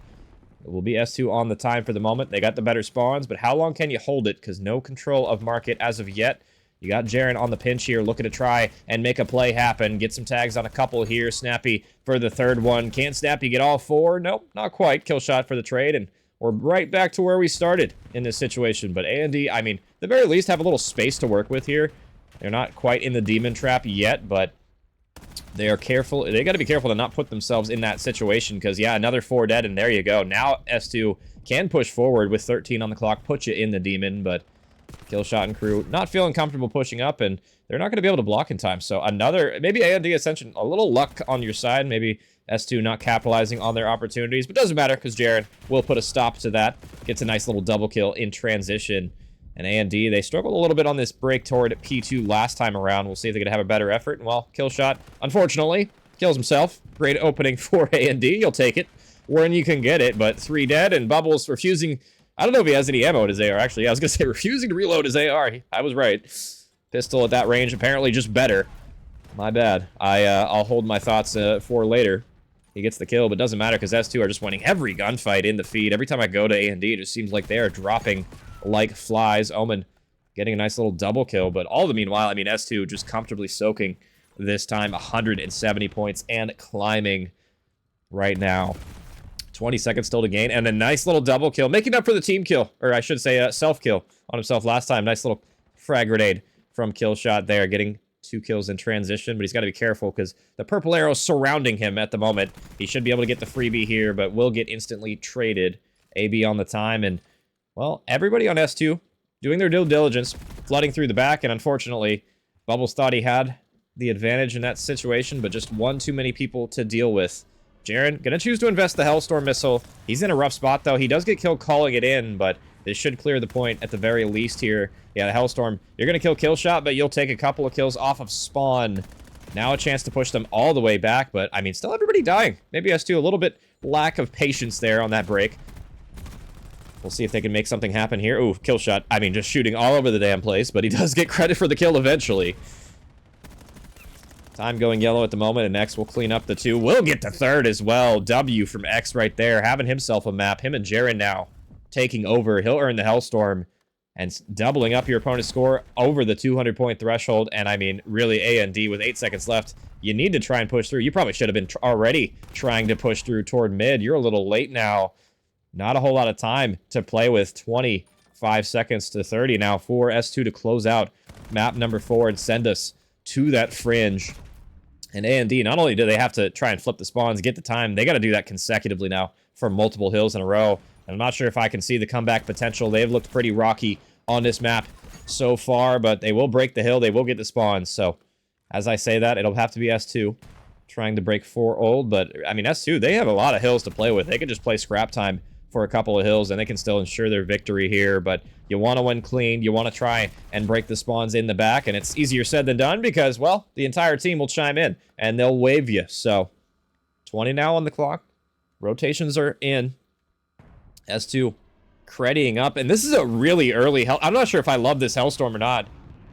It will be S2 on the time for the moment. They got the better spawns, but how long can you hold it? Because no control of market as of yet. You got Jaren on the pinch here, looking to try and make a play happen. Get some tags on a couple here. Snappy for the third one. Can't Snappy get all four? Nope, not quite. Kill shot for the trade, and we're right back to where we started in this situation. But AnD, I mean, at the very least, have a little space to work with here. They're not quite in the demon trap yet, but they are careful. They got to be careful to not put themselves in that situation because, yeah, another 4 dead, and there you go. Now S2 can push forward with 13 on the clock, put you in the demon, but Killshot and crew not feeling comfortable pushing up, and they're not going to be able to block in time. So another, maybe AnD Ascension, a little luck on your side. Maybe S2 not capitalizing on their opportunities, but doesn't matter because Jaren will put a stop to that. Gets a nice little double kill in transition. And AnD, they struggled a little bit on this break toward P2 last time around. We'll see if they can have a better effort. And well, Killshot, unfortunately, kills himself. Great opening for AnD. You'll take it when you can get it, but 3 dead, and Bubbles refusing. I don't know if he has any ammo in his AR, actually. I was going to say refusing to reload his AR. I was right. Pistol at that range, apparently just better. My bad. I'll hold my thoughts for later. He gets the kill, but doesn't matter because S2 are just winning every gunfight in the feed. Every time I go to AnD, it just seems like they are dropping like flies. Omen getting a nice little double kill, but all the meanwhile, I mean, S2 just comfortably soaking this time, 170 points and climbing right now. 20 seconds still to gain, and a nice little double kill, making up for the team kill, or I should say self-kill on himself last time. Nice little frag grenade from Killshot there, getting 2 kills in transition, but he's got to be careful because the purple arrow's surrounding him at the moment. He should be able to get the freebie here, but will get instantly traded. AB on the time, and, well, everybody on S2 doing their due diligence, flooding through the back, and unfortunately, Bubbles thought he had the advantage in that situation, but just one too many people to deal with. Jaren gonna choose to invest the Hellstorm missile. He's in a rough spot, though. He does get killed calling it in, but this should clear the point at the very least here. Yeah, the Hellstorm, you're gonna kill Killshot, but you'll take a couple of kills off of spawn. Now a chance to push them all the way back, but, I mean, still everybody dying. Maybe S2 a little bit lack of patience there on that break. We'll see if they can make something happen here. Ooh, Killshot, I mean, just shooting all over the damn place, but he does get credit for the kill eventually. Time going yellow at the moment, and X will clean up the 2. We'll get the 3rd as well. W from X right there, having himself a map. Him and Jaren now taking over. He'll earn the Hellstorm and doubling up your opponent's score over the 200-point threshold. And, I mean, really, AnD with 8 seconds left, you need to try and push through. You probably should have been already trying to push through toward mid. You're a little late now. Not a whole lot of time to play with. 25 seconds to 30 now for S2 to close out map number 4 and send us to that fringe. And AnD, not only do they have to try and flip the spawns, get the time, they got to do that consecutively now for multiple hills in a row. And I'm not sure if I can see the comeback potential. They've looked pretty rocky on this map so far, but they will break the hill. They will get the spawns. So, as I say that, it'll have to be S2 trying to break 4 old. But, I mean, S2, they have a lot of hills to play with. They can just play scrap time for a couple of hills, and they can still ensure their victory here. But you want to win clean. You want to try and break the spawns in the back, and it's easier said than done because, well, the entire team will chime in, and they'll wave you. So, 20 now on the clock. Rotations are in. S2 creddying up, and this is a really early hell. I'm not sure if I love this Hellstorm or not.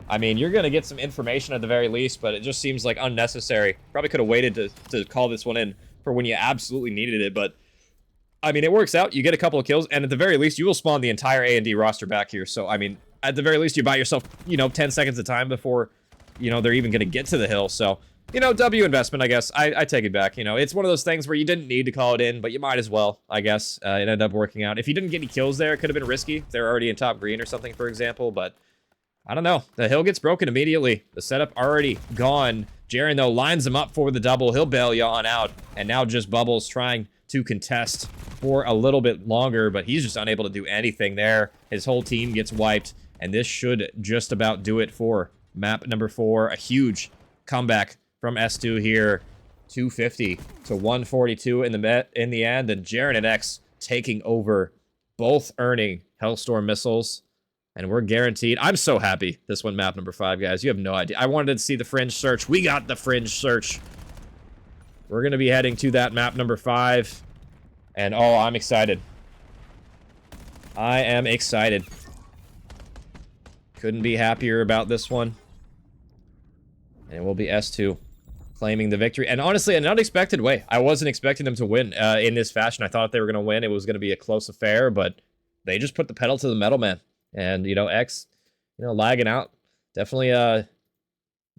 I mean, you're going to get some information at the very least, but it just seems like unnecessary. Probably could have waited to call this one in for when you absolutely needed it, but I mean, it works out. You get a couple of kills, and at the very least, you will spawn the entire AnD roster back here. So, I mean, at the very least, you buy yourself, 10 seconds of time before, they're even going to get to the hill. So, W investment, I guess. I take it back. It's one of those things where you didn't need to call it in, but you might as well, I guess. It ended up working out. If you didn't get any kills there, it could have been risky. If they're already in top green or something, for example, but I don't know. The hill gets broken immediately. The setup already gone. Jaren, though, lines him up for the double. He'll bail you on out, and now just Bubbles trying to contest for a little bit longer, but he's just unable to do anything there. His whole team gets wiped, and this should just about do it for map number 4. A huge comeback from S2 here. 250 to 142 in the end, and Jaren and X taking over, both earning Hellstorm missiles. And we're guaranteed. I'm so happy this went map number 5, guys. You have no idea. I wanted to see the fringe search. We got the fringe search. We're going to be heading to that map number 5. And oh, I'm excited. I am excited. Couldn't be happier about this one. And it will be S2 claiming the victory. And honestly, in an unexpected way. I wasn't expecting them to win in this fashion. I thought they were going to win. It was going to be a close affair, but they just put the pedal to the metal, man. And, you know, X, you know, lagging out definitely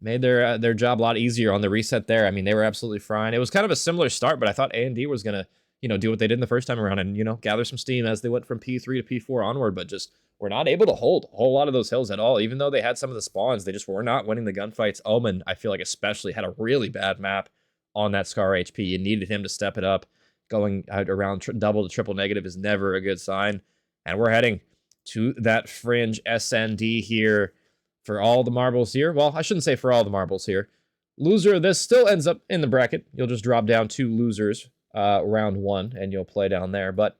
made their job a lot easier on the reset there. I mean, they were absolutely frying. It was kind of a similar start, but I thought AnD was going to, you know, do what they did in the first time around and, you know, gather some steam as they went from P3 to P4 onward, but just were not able to hold a whole lot of those hills at all. Even though they had some of the spawns, they just were not winning the gunfights. Omen, I feel like especially, had a really bad map on that Scar HP. You needed him to step it up. Going out around double to triple negative is never a good sign. And we're heading to that fringe SND here for all the marbles here. Well, I shouldn't say for all the marbles here. Loser of this still ends up in the bracket. You'll just drop down 2 losers round 1, and you'll play down there. But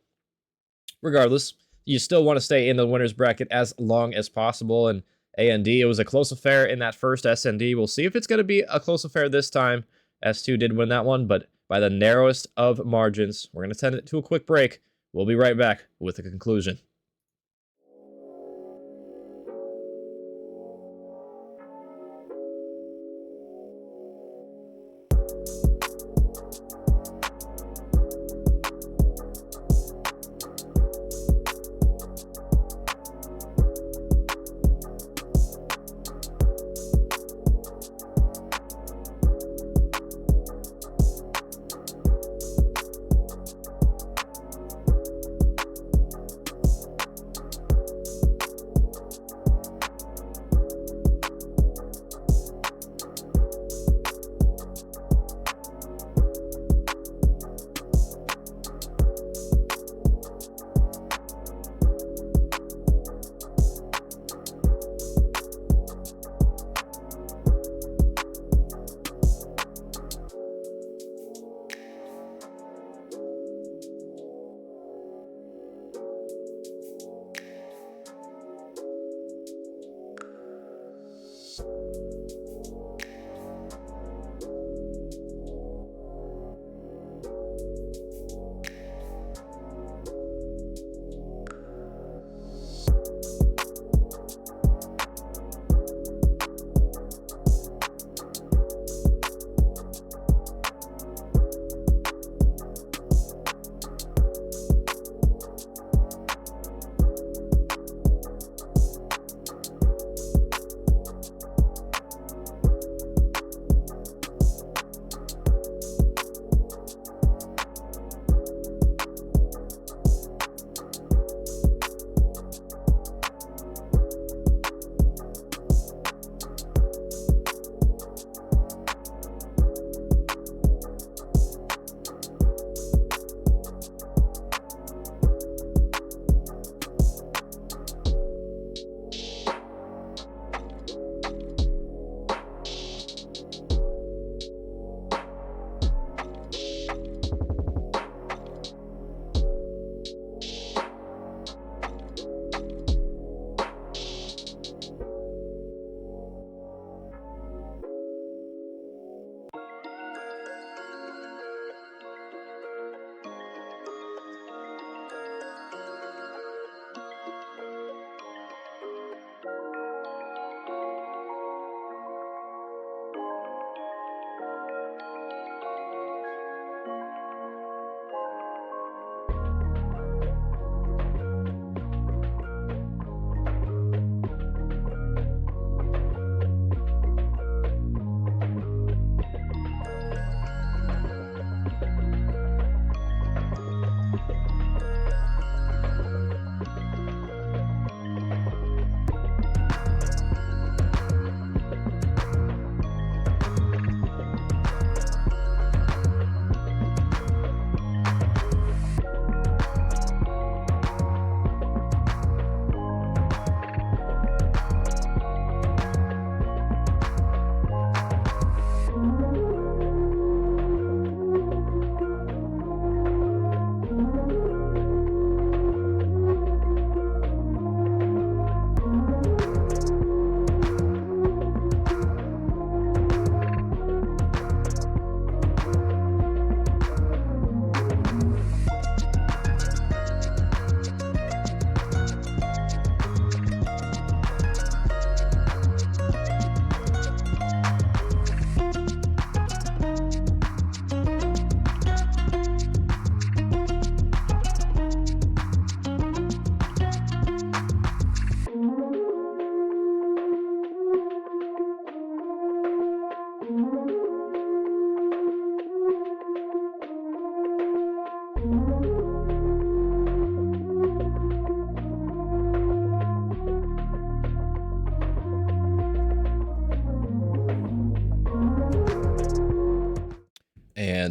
regardless, you still want to stay in the winner's bracket as long as possible. And AnD, it was a close affair in that first SND. We'll see if it's going to be a close affair this time. S2 did win that one, but by the narrowest of margins. We're going to send it to a quick break. We'll be right back with the conclusion.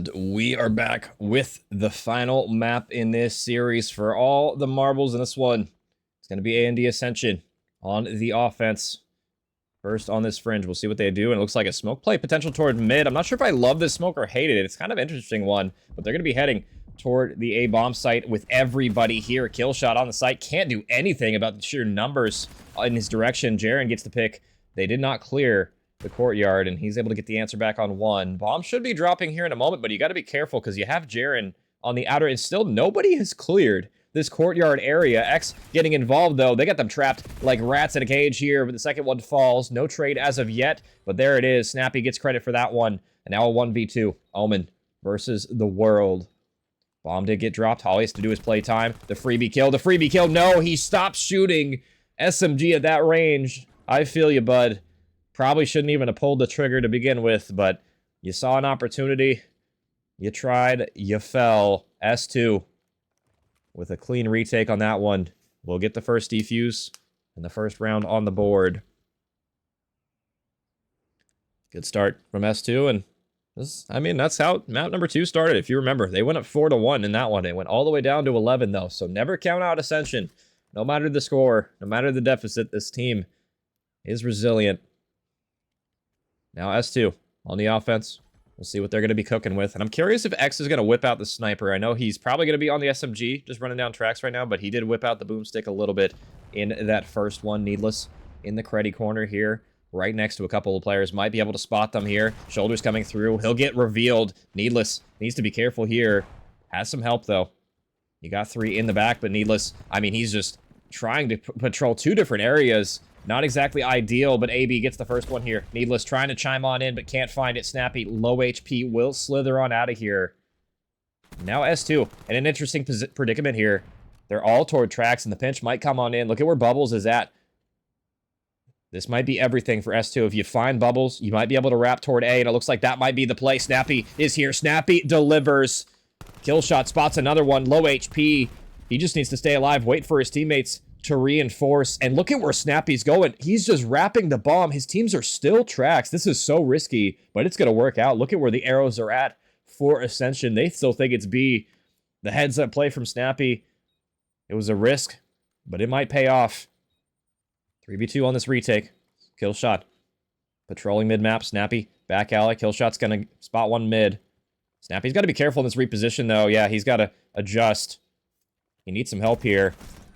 And we are back with the final map in this series for all the marbles in this one. It's going to be AnD Ascension on the offense. First on this fringe, we'll see what they do. And it looks like a smoke play potential toward mid. I'm not sure if I love this smoke or hated it. It's kind of an interesting one, but they're going to be heading toward the A bomb site with everybody here. Kill shot on the site. Can't do anything about the sheer numbers in his direction. Jaren gets the pick. They did not clear the courtyard, and he's able to get the answer back on one. Bomb should be dropping here in a moment, but you got to be careful because you have Jaren on the outer, and still nobody has cleared this courtyard area. X getting involved, though. They got them trapped like rats in a cage here, but the second one falls. No trade as of yet, but there it is. Snappy gets credit for that one. And now a 1v2. Omen versus the world. Bomb did get dropped. All he has to do is play time. The freebie kill. The freebie kill. No, he stopped shooting. SMG at that range. I feel you, bud. Probably shouldn't even have pulled the trigger to begin with, but you saw an opportunity. You tried. You fell. S2 with a clean retake on that one. We'll get the first defuse and the first round on the board. Good start from S2, and this, I mean, that's how map number 2 started. If you remember, they went up 4-1 in that one. It went all the way down to 11, though, so never count out Ascension. No matter the score, no matter the deficit, this team is resilient. Now S2 on the offense. We'll see what they're going to be cooking with. And I'm curious if X is going to whip out the sniper. I know he's probably going to be on the SMG, just running down tracks right now, but he did whip out the boomstick a little bit in that first one. Needless in the creddy corner here, right next to a couple of players. Might be able to spot them here. Shoulders coming through. He'll get revealed. Needless needs to be careful here. Has some help, though. You got 3 in the back, but Needless, I mean, he's just trying to patrol 2 different areas. Not exactly ideal, but AB gets the first one here. Needless trying to chime on in, but can't find it. Snappy, low HP, will slither on out of here. Now S2, in an interesting predicament here. They're all toward tracks, and the pinch might come on in. Look at where Bubbles is at. This might be everything for S2. If you find Bubbles, you might be able to wrap toward A, and it looks like that might be the play. Snappy is here. Snappy delivers. Kill shot spots another one. Low HP. He just needs to stay alive, wait for his teammates to reinforce, and look at where Snappy's going. He's just wrapping the bomb. His teams are still tracks. This is so risky, but it's going to work out. Look at where the arrows are at for Ascension. They still think it's B. The heads-up play from Snappy. It was a risk, but it might pay off. 3v2 on this retake. Kill shot. Patrolling mid-map. Snappy. Back alley. Kill shot's going to spot one mid. Snappy's got to be careful in this reposition, though. Yeah, he's got to adjust. He needs some help here.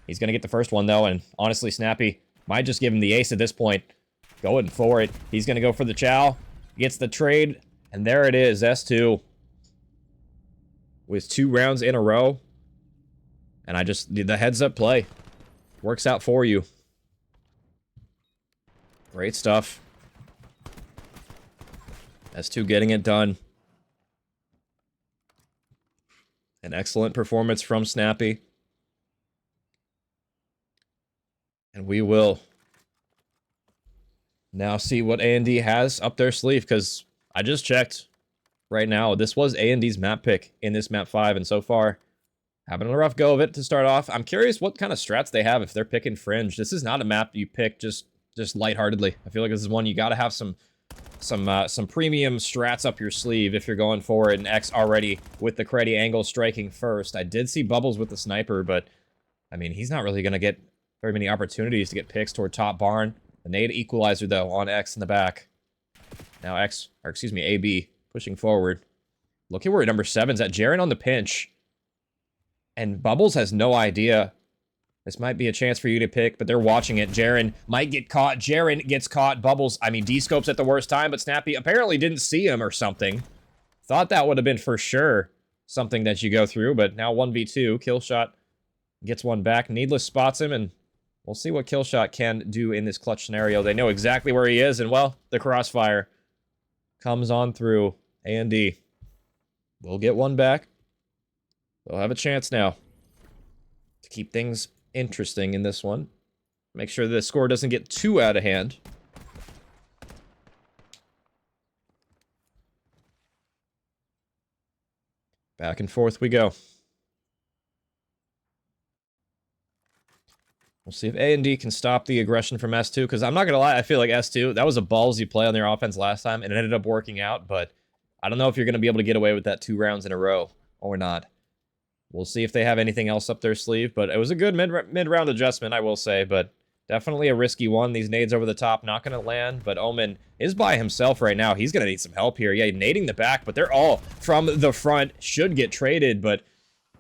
He's going to get the first one, though, and honestly, Snappy might just give him the ace at this point. Going for it. He's going to go for the chow. Gets the trade, and there it is, S2. With 2 rounds in a row. And I just did the heads-up play. Works out for you. Great stuff. S2 getting it done. An excellent performance from Snappy. And we will now see what AnD has up their sleeve, because I just checked right now. This was AnD's map pick in this map 5, and so far, having a rough go of it to start off. I'm curious what kind of strats they have if they're picking Fringe. This is not a map you pick just lightheartedly. I feel like this is one you got to have some premium strats up your sleeve if you're going for it, and X already with the creddy angle striking first. I did see Bubbles with the sniper, but, I mean, he's not really going to get very many opportunities to get picks toward top barn. The nade equalizer, though, on X in the back. Now AB pushing forward. Look at where number 7's at. Jaren on the pinch. And Bubbles has no idea. This might be a chance for you to pick, but they're watching it. Jaren might get caught. Jaren gets caught. Bubbles, I mean, D-scopes at the worst time, but Snappy apparently didn't see him or something. Thought that would have been for sure something that you go through, but now 1v2. Killshot gets one back. Needless spots him, and we'll see what Killshot can do in this clutch scenario. They know exactly where he is, and, well, the crossfire comes on through. AnD will get one back. They'll have a chance now to keep things interesting in this one. Make sure the score doesn't get too out of hand. Back and forth we go. We'll see if AnD can stop the aggression from S2, because I'm not going to lie, I feel like S2, that was a ballsy play on their offense last time, and it ended up working out, but I don't know if you're going to be able to get away with that 2 rounds in a row or not. We'll see if they have anything else up their sleeve, but it was a good mid-round adjustment, I will say, but definitely a risky one. These nades over the top, not going to land, but Omen is by himself right now. He's going to need some help here. Yeah, nading the back, but they're all from the front. Should get traded, but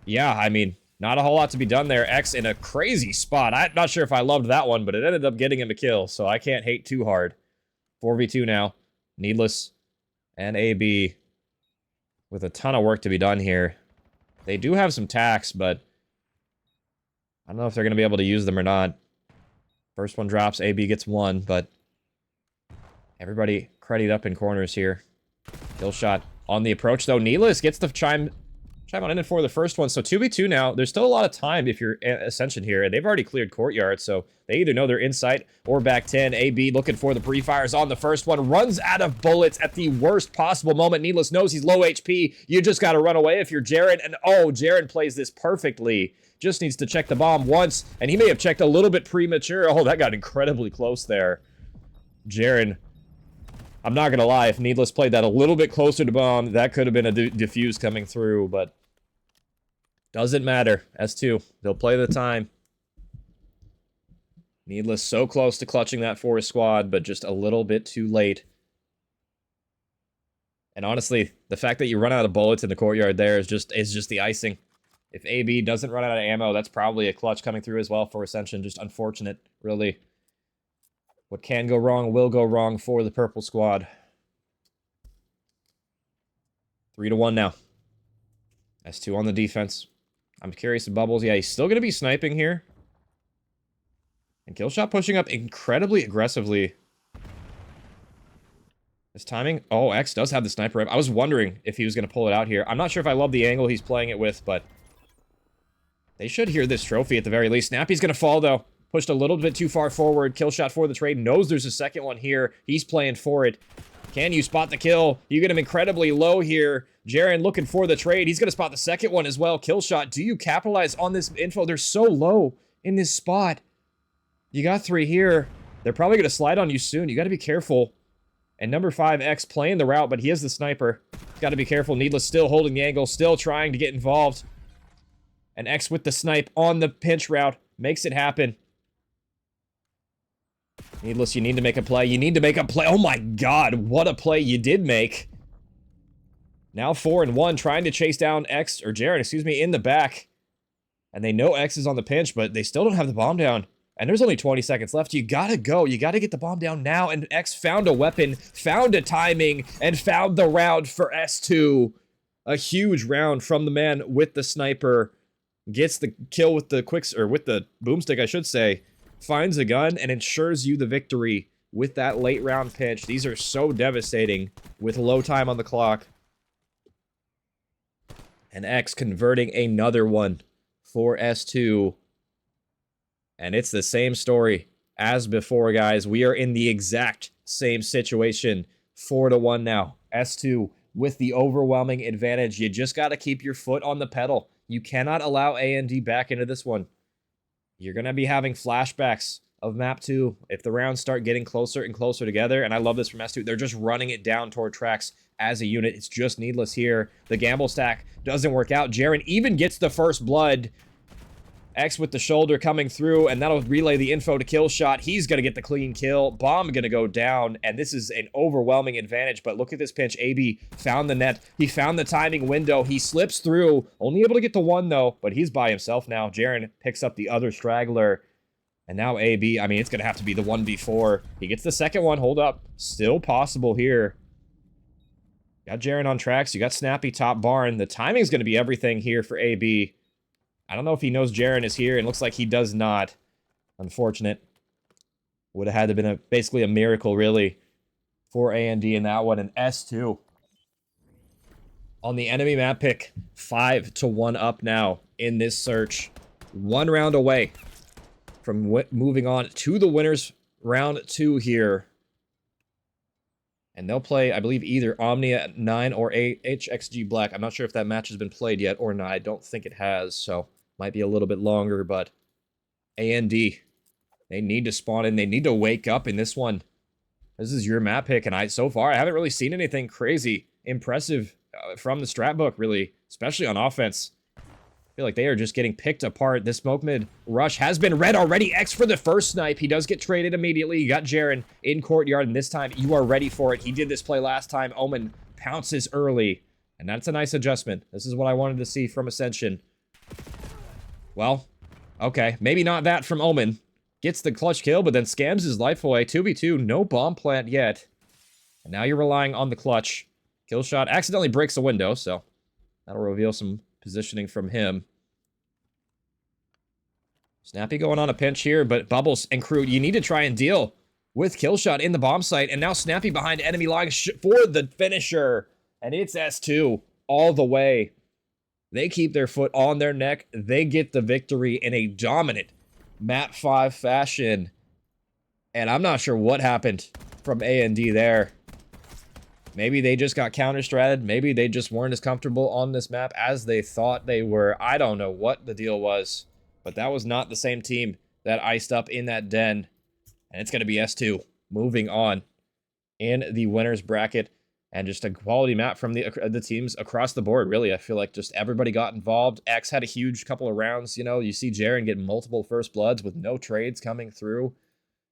yeah, I mean, not a whole lot to be done there. X in a crazy spot. I'm not sure if I loved that one, but it ended up getting him a kill, so I can't hate too hard. 4v2 now. Needless and AB with a ton of work to be done here. They do have some tacks, but I don't know if they're going to be able to use them or not. First one drops, AB gets 1, but everybody credit up in corners here. Kill shot on the approach, though. Needless gets the chime on in for the first one. So 2v2 now. There's still a lot of time if you're Ascension here, and they've already cleared courtyard, so they either know they're inside or back 10. AB looking for the pre-fires on the first one. Runs out of bullets at the worst possible moment. Needless knows he's low HP. You just got to run away if you're Jaren. And oh, Jaren plays this perfectly. Just needs to check the bomb once, and he may have checked a little bit premature. Oh, that got incredibly close there. Jaren, I'm not going to lie. If Needless played that a little bit closer to bomb, that could have been a diffuse coming through, but doesn't matter. S2, they'll play the time. Needless so close to clutching that for his squad, but just a little bit too late. And honestly, the fact that you run out of bullets in the courtyard there is just the icing. If AB doesn't run out of ammo, that's probably a clutch coming through as well for Ascension. Just unfortunate, really. What can go wrong will go wrong for the purple squad. 3-1 now. S2 on the defense. I'm curious of Bubbles. Yeah, he's still going to be sniping here. And Killshot pushing up incredibly aggressively. His timing. Oh, X does have the sniper rep. I was wondering if he was going to pull it out here. I'm not sure if I love the angle he's playing it with, but they should hear this trophy at the very least. Snappy's going to fall, though. Pushed a little bit too far forward. Killshot for the trade. Knows there's a second one here. He's playing for it. Can you spot the kill? You get him incredibly low here. Jaren looking for the trade. He's going to spot the second one as well. Killshot, do you capitalize on this info? They're so low in this spot. You got 3 here. They're probably going to slide on you soon. You got to be careful. And number 5, X playing the route, but he is the sniper. Got to be careful. Needless still holding the angle, still trying to get involved. And X with the snipe on the pinch route. Makes it happen. Needless, you need to make a play. You need to make a play. Oh my god, what a play you did make. Now 4-1, trying to chase down X, or Jaren, excuse me, in the back. And they know X is on the pinch, but they still don't have the bomb down. And there's only 20 seconds left. You gotta go. You gotta get the bomb down now. And X found a weapon, found a timing, and found the round for S2. A huge round from the man with the sniper. Gets the kill with the with the boomstick, I should say. Finds a gun and ensures you the victory with that late round pinch. These are so devastating with low time on the clock. And X converting another one for S2. And it's the same story as before, guys. We are in the exact same situation. 4-1 now. S2 with the overwhelming advantage. You just got to keep your foot on the pedal. You cannot allow AnD back into this one. You're going to be having flashbacks of map 2 if the rounds start getting closer and closer together. And I love this from S2. They're just running it down toward tracks as a unit. It's just Needless here. The gamble stack doesn't work out. Jaren even gets the first blood. X with the shoulder coming through, and that'll relay the info to Killshot. He's going to get the clean kill. Bomb going to go down, and this is an overwhelming advantage. But look at this pinch. AB found the net. He found the timing window. He slips through. Only able to get the one, though, but he's by himself now. Jaren picks up the other straggler. And now AB, I mean, it's going to have to be the 1v4. He gets the second one. Hold up. Still possible here. Got Jaren on tracks. You got Snappy top barn. The timing's going to be everything here for AB. I don't know if he knows Jaren is here. It looks like he does not. Unfortunate. Would have had to been basically a miracle, really, for AnD in that one. And S2 on the enemy map pick. 5-1 up now in this search. 1 round away from moving on to the winners round 2 here. And they'll play, I believe, either Omnia at 9 or HXG Black. I'm not sure if that match has been played yet or not. I don't think it has, so might be a little bit longer, but AnD, they need to spawn in. They need to wake up in this one. This is your map pick, and so far, I haven't really seen anything crazy impressive from the strat book, really, especially on offense. I feel like they are just getting picked apart. This smoke mid rush has been read already. X for the first snipe. He does get traded immediately. You got Jaren in courtyard, and this time you are ready for it. He did this play last time. Omen pounces early, and that's a nice adjustment. This is what I wanted to see from Ascension. Well, okay, maybe not that from Omen. Gets the clutch kill, but then scams his life away. 2v2, no bomb plant yet. And now you're relying on the clutch. Kill shot accidentally breaks a window, so that'll reveal some positioning from him. Snappy going on a pinch here, but Bubbles and crew, you need to try and deal with Killshot in the bomb site, and now Snappy behind enemy line for the finisher, and it's S2 all the way. They keep their foot on their neck. They get the victory in a dominant map 5 fashion, and I'm not sure what happened from AnD there. Maybe they just got counter-stratted. Maybe they just weren't as comfortable on this map as they thought they were. I don't know what the deal was, but that was not the same team that iced up in that den. And it's going to be S2 moving on in the winners bracket. And just a quality map from the teams across the board, really. I feel like just everybody got involved. X had a huge couple of rounds. You know, you see Jaren get multiple first bloods with no trades coming through.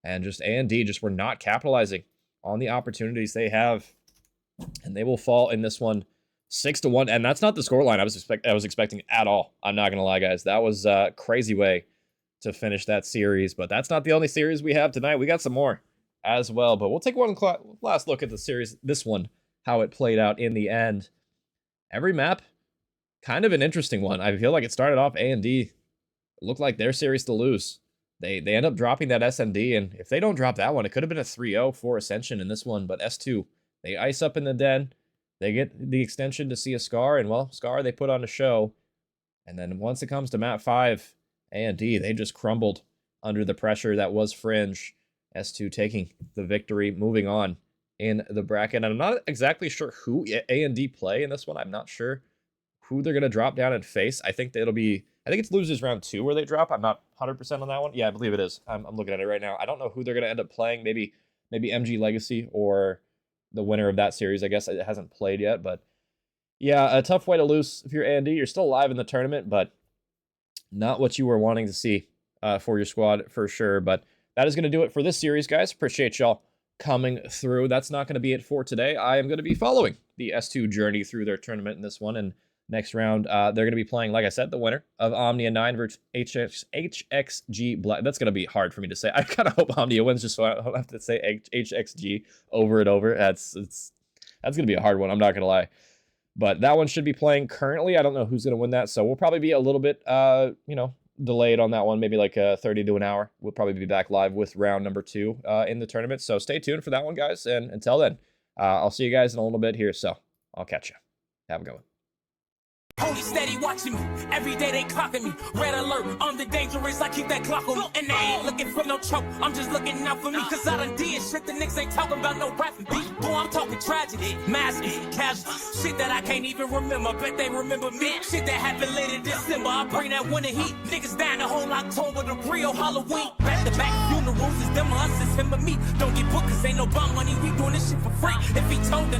And just AnD just were not capitalizing on the opportunities they have. And they will fall in this one 6-1. And that's not the scoreline I was expecting at all. I'm not going to lie, guys. That was a crazy way to finish that series. But that's not the only series we have tonight. We got some more as well. But we'll take one last look at the series, this one, how it played out in the end. Every map, kind of an interesting one. I feel like it started off AnD. It looked like their series to lose. They end up dropping that SMD, and if they don't drop that one, it could have been a 3-0 for Ascension in this one, but S2, they ice up in the den. They get the extension to see a Scar, and well, Scar they put on a show. And then once it comes to map 5, AnD, they just crumbled under the pressure that was Fringe. S2 taking the victory, moving on in the bracket. And I'm not exactly sure who AnD play in this one. I'm not sure who they're going to drop down and face. I think it's losers round 2 where they drop. I'm not 100% on that one. Yeah, I believe it is. I'm looking at it right now. I don't know who they're going to end up playing. Maybe MG Legacy or the winner of that series. I guess it hasn't played yet, but yeah, a tough way to lose if you're AnD. You're still alive in the tournament, but not what you were wanting to see for your squad for sure. But that is going to do it for this series, guys. Appreciate y'all coming through. That's not going to be it for today. I am going to be following the S2 journey through their tournament in this one, and next round, they're going to be playing, like I said, the winner of Omnia 9 versus HXG Black. That's going to be hard for me to say. I kind of hope Omnia wins just so I don't have to say HXG over and over. That's going to be a hard one. I'm not going to lie. But that one should be playing currently. I don't know who's going to win that, so we'll probably be a little bit, delayed on that one, maybe like 30 to an hour. We'll probably be back live with round number 2 in the tournament. So stay tuned for that one, guys. And until then, I'll see you guys in a little bit here. So I'll catch you. Have a good one. Holy steady watching me. Every day they clocking me. Red alert, I'm the dangerous. I keep that clock on me. And they ain't looking for no choke. I'm just looking out for me. Cause I done did shit the niggas ain't talking about no rapping beat. Boy, I'm talking tragedy, massive, casual. Shit that I can't even remember. Bet they remember me. Shit that happened late in December. I bring that winter heat. Niggas down the whole October, the real Halloween. Back to back funerals is them us, it's him and me. Don't get booked cause ain't no bomb money. We doing this shit for free. If he told that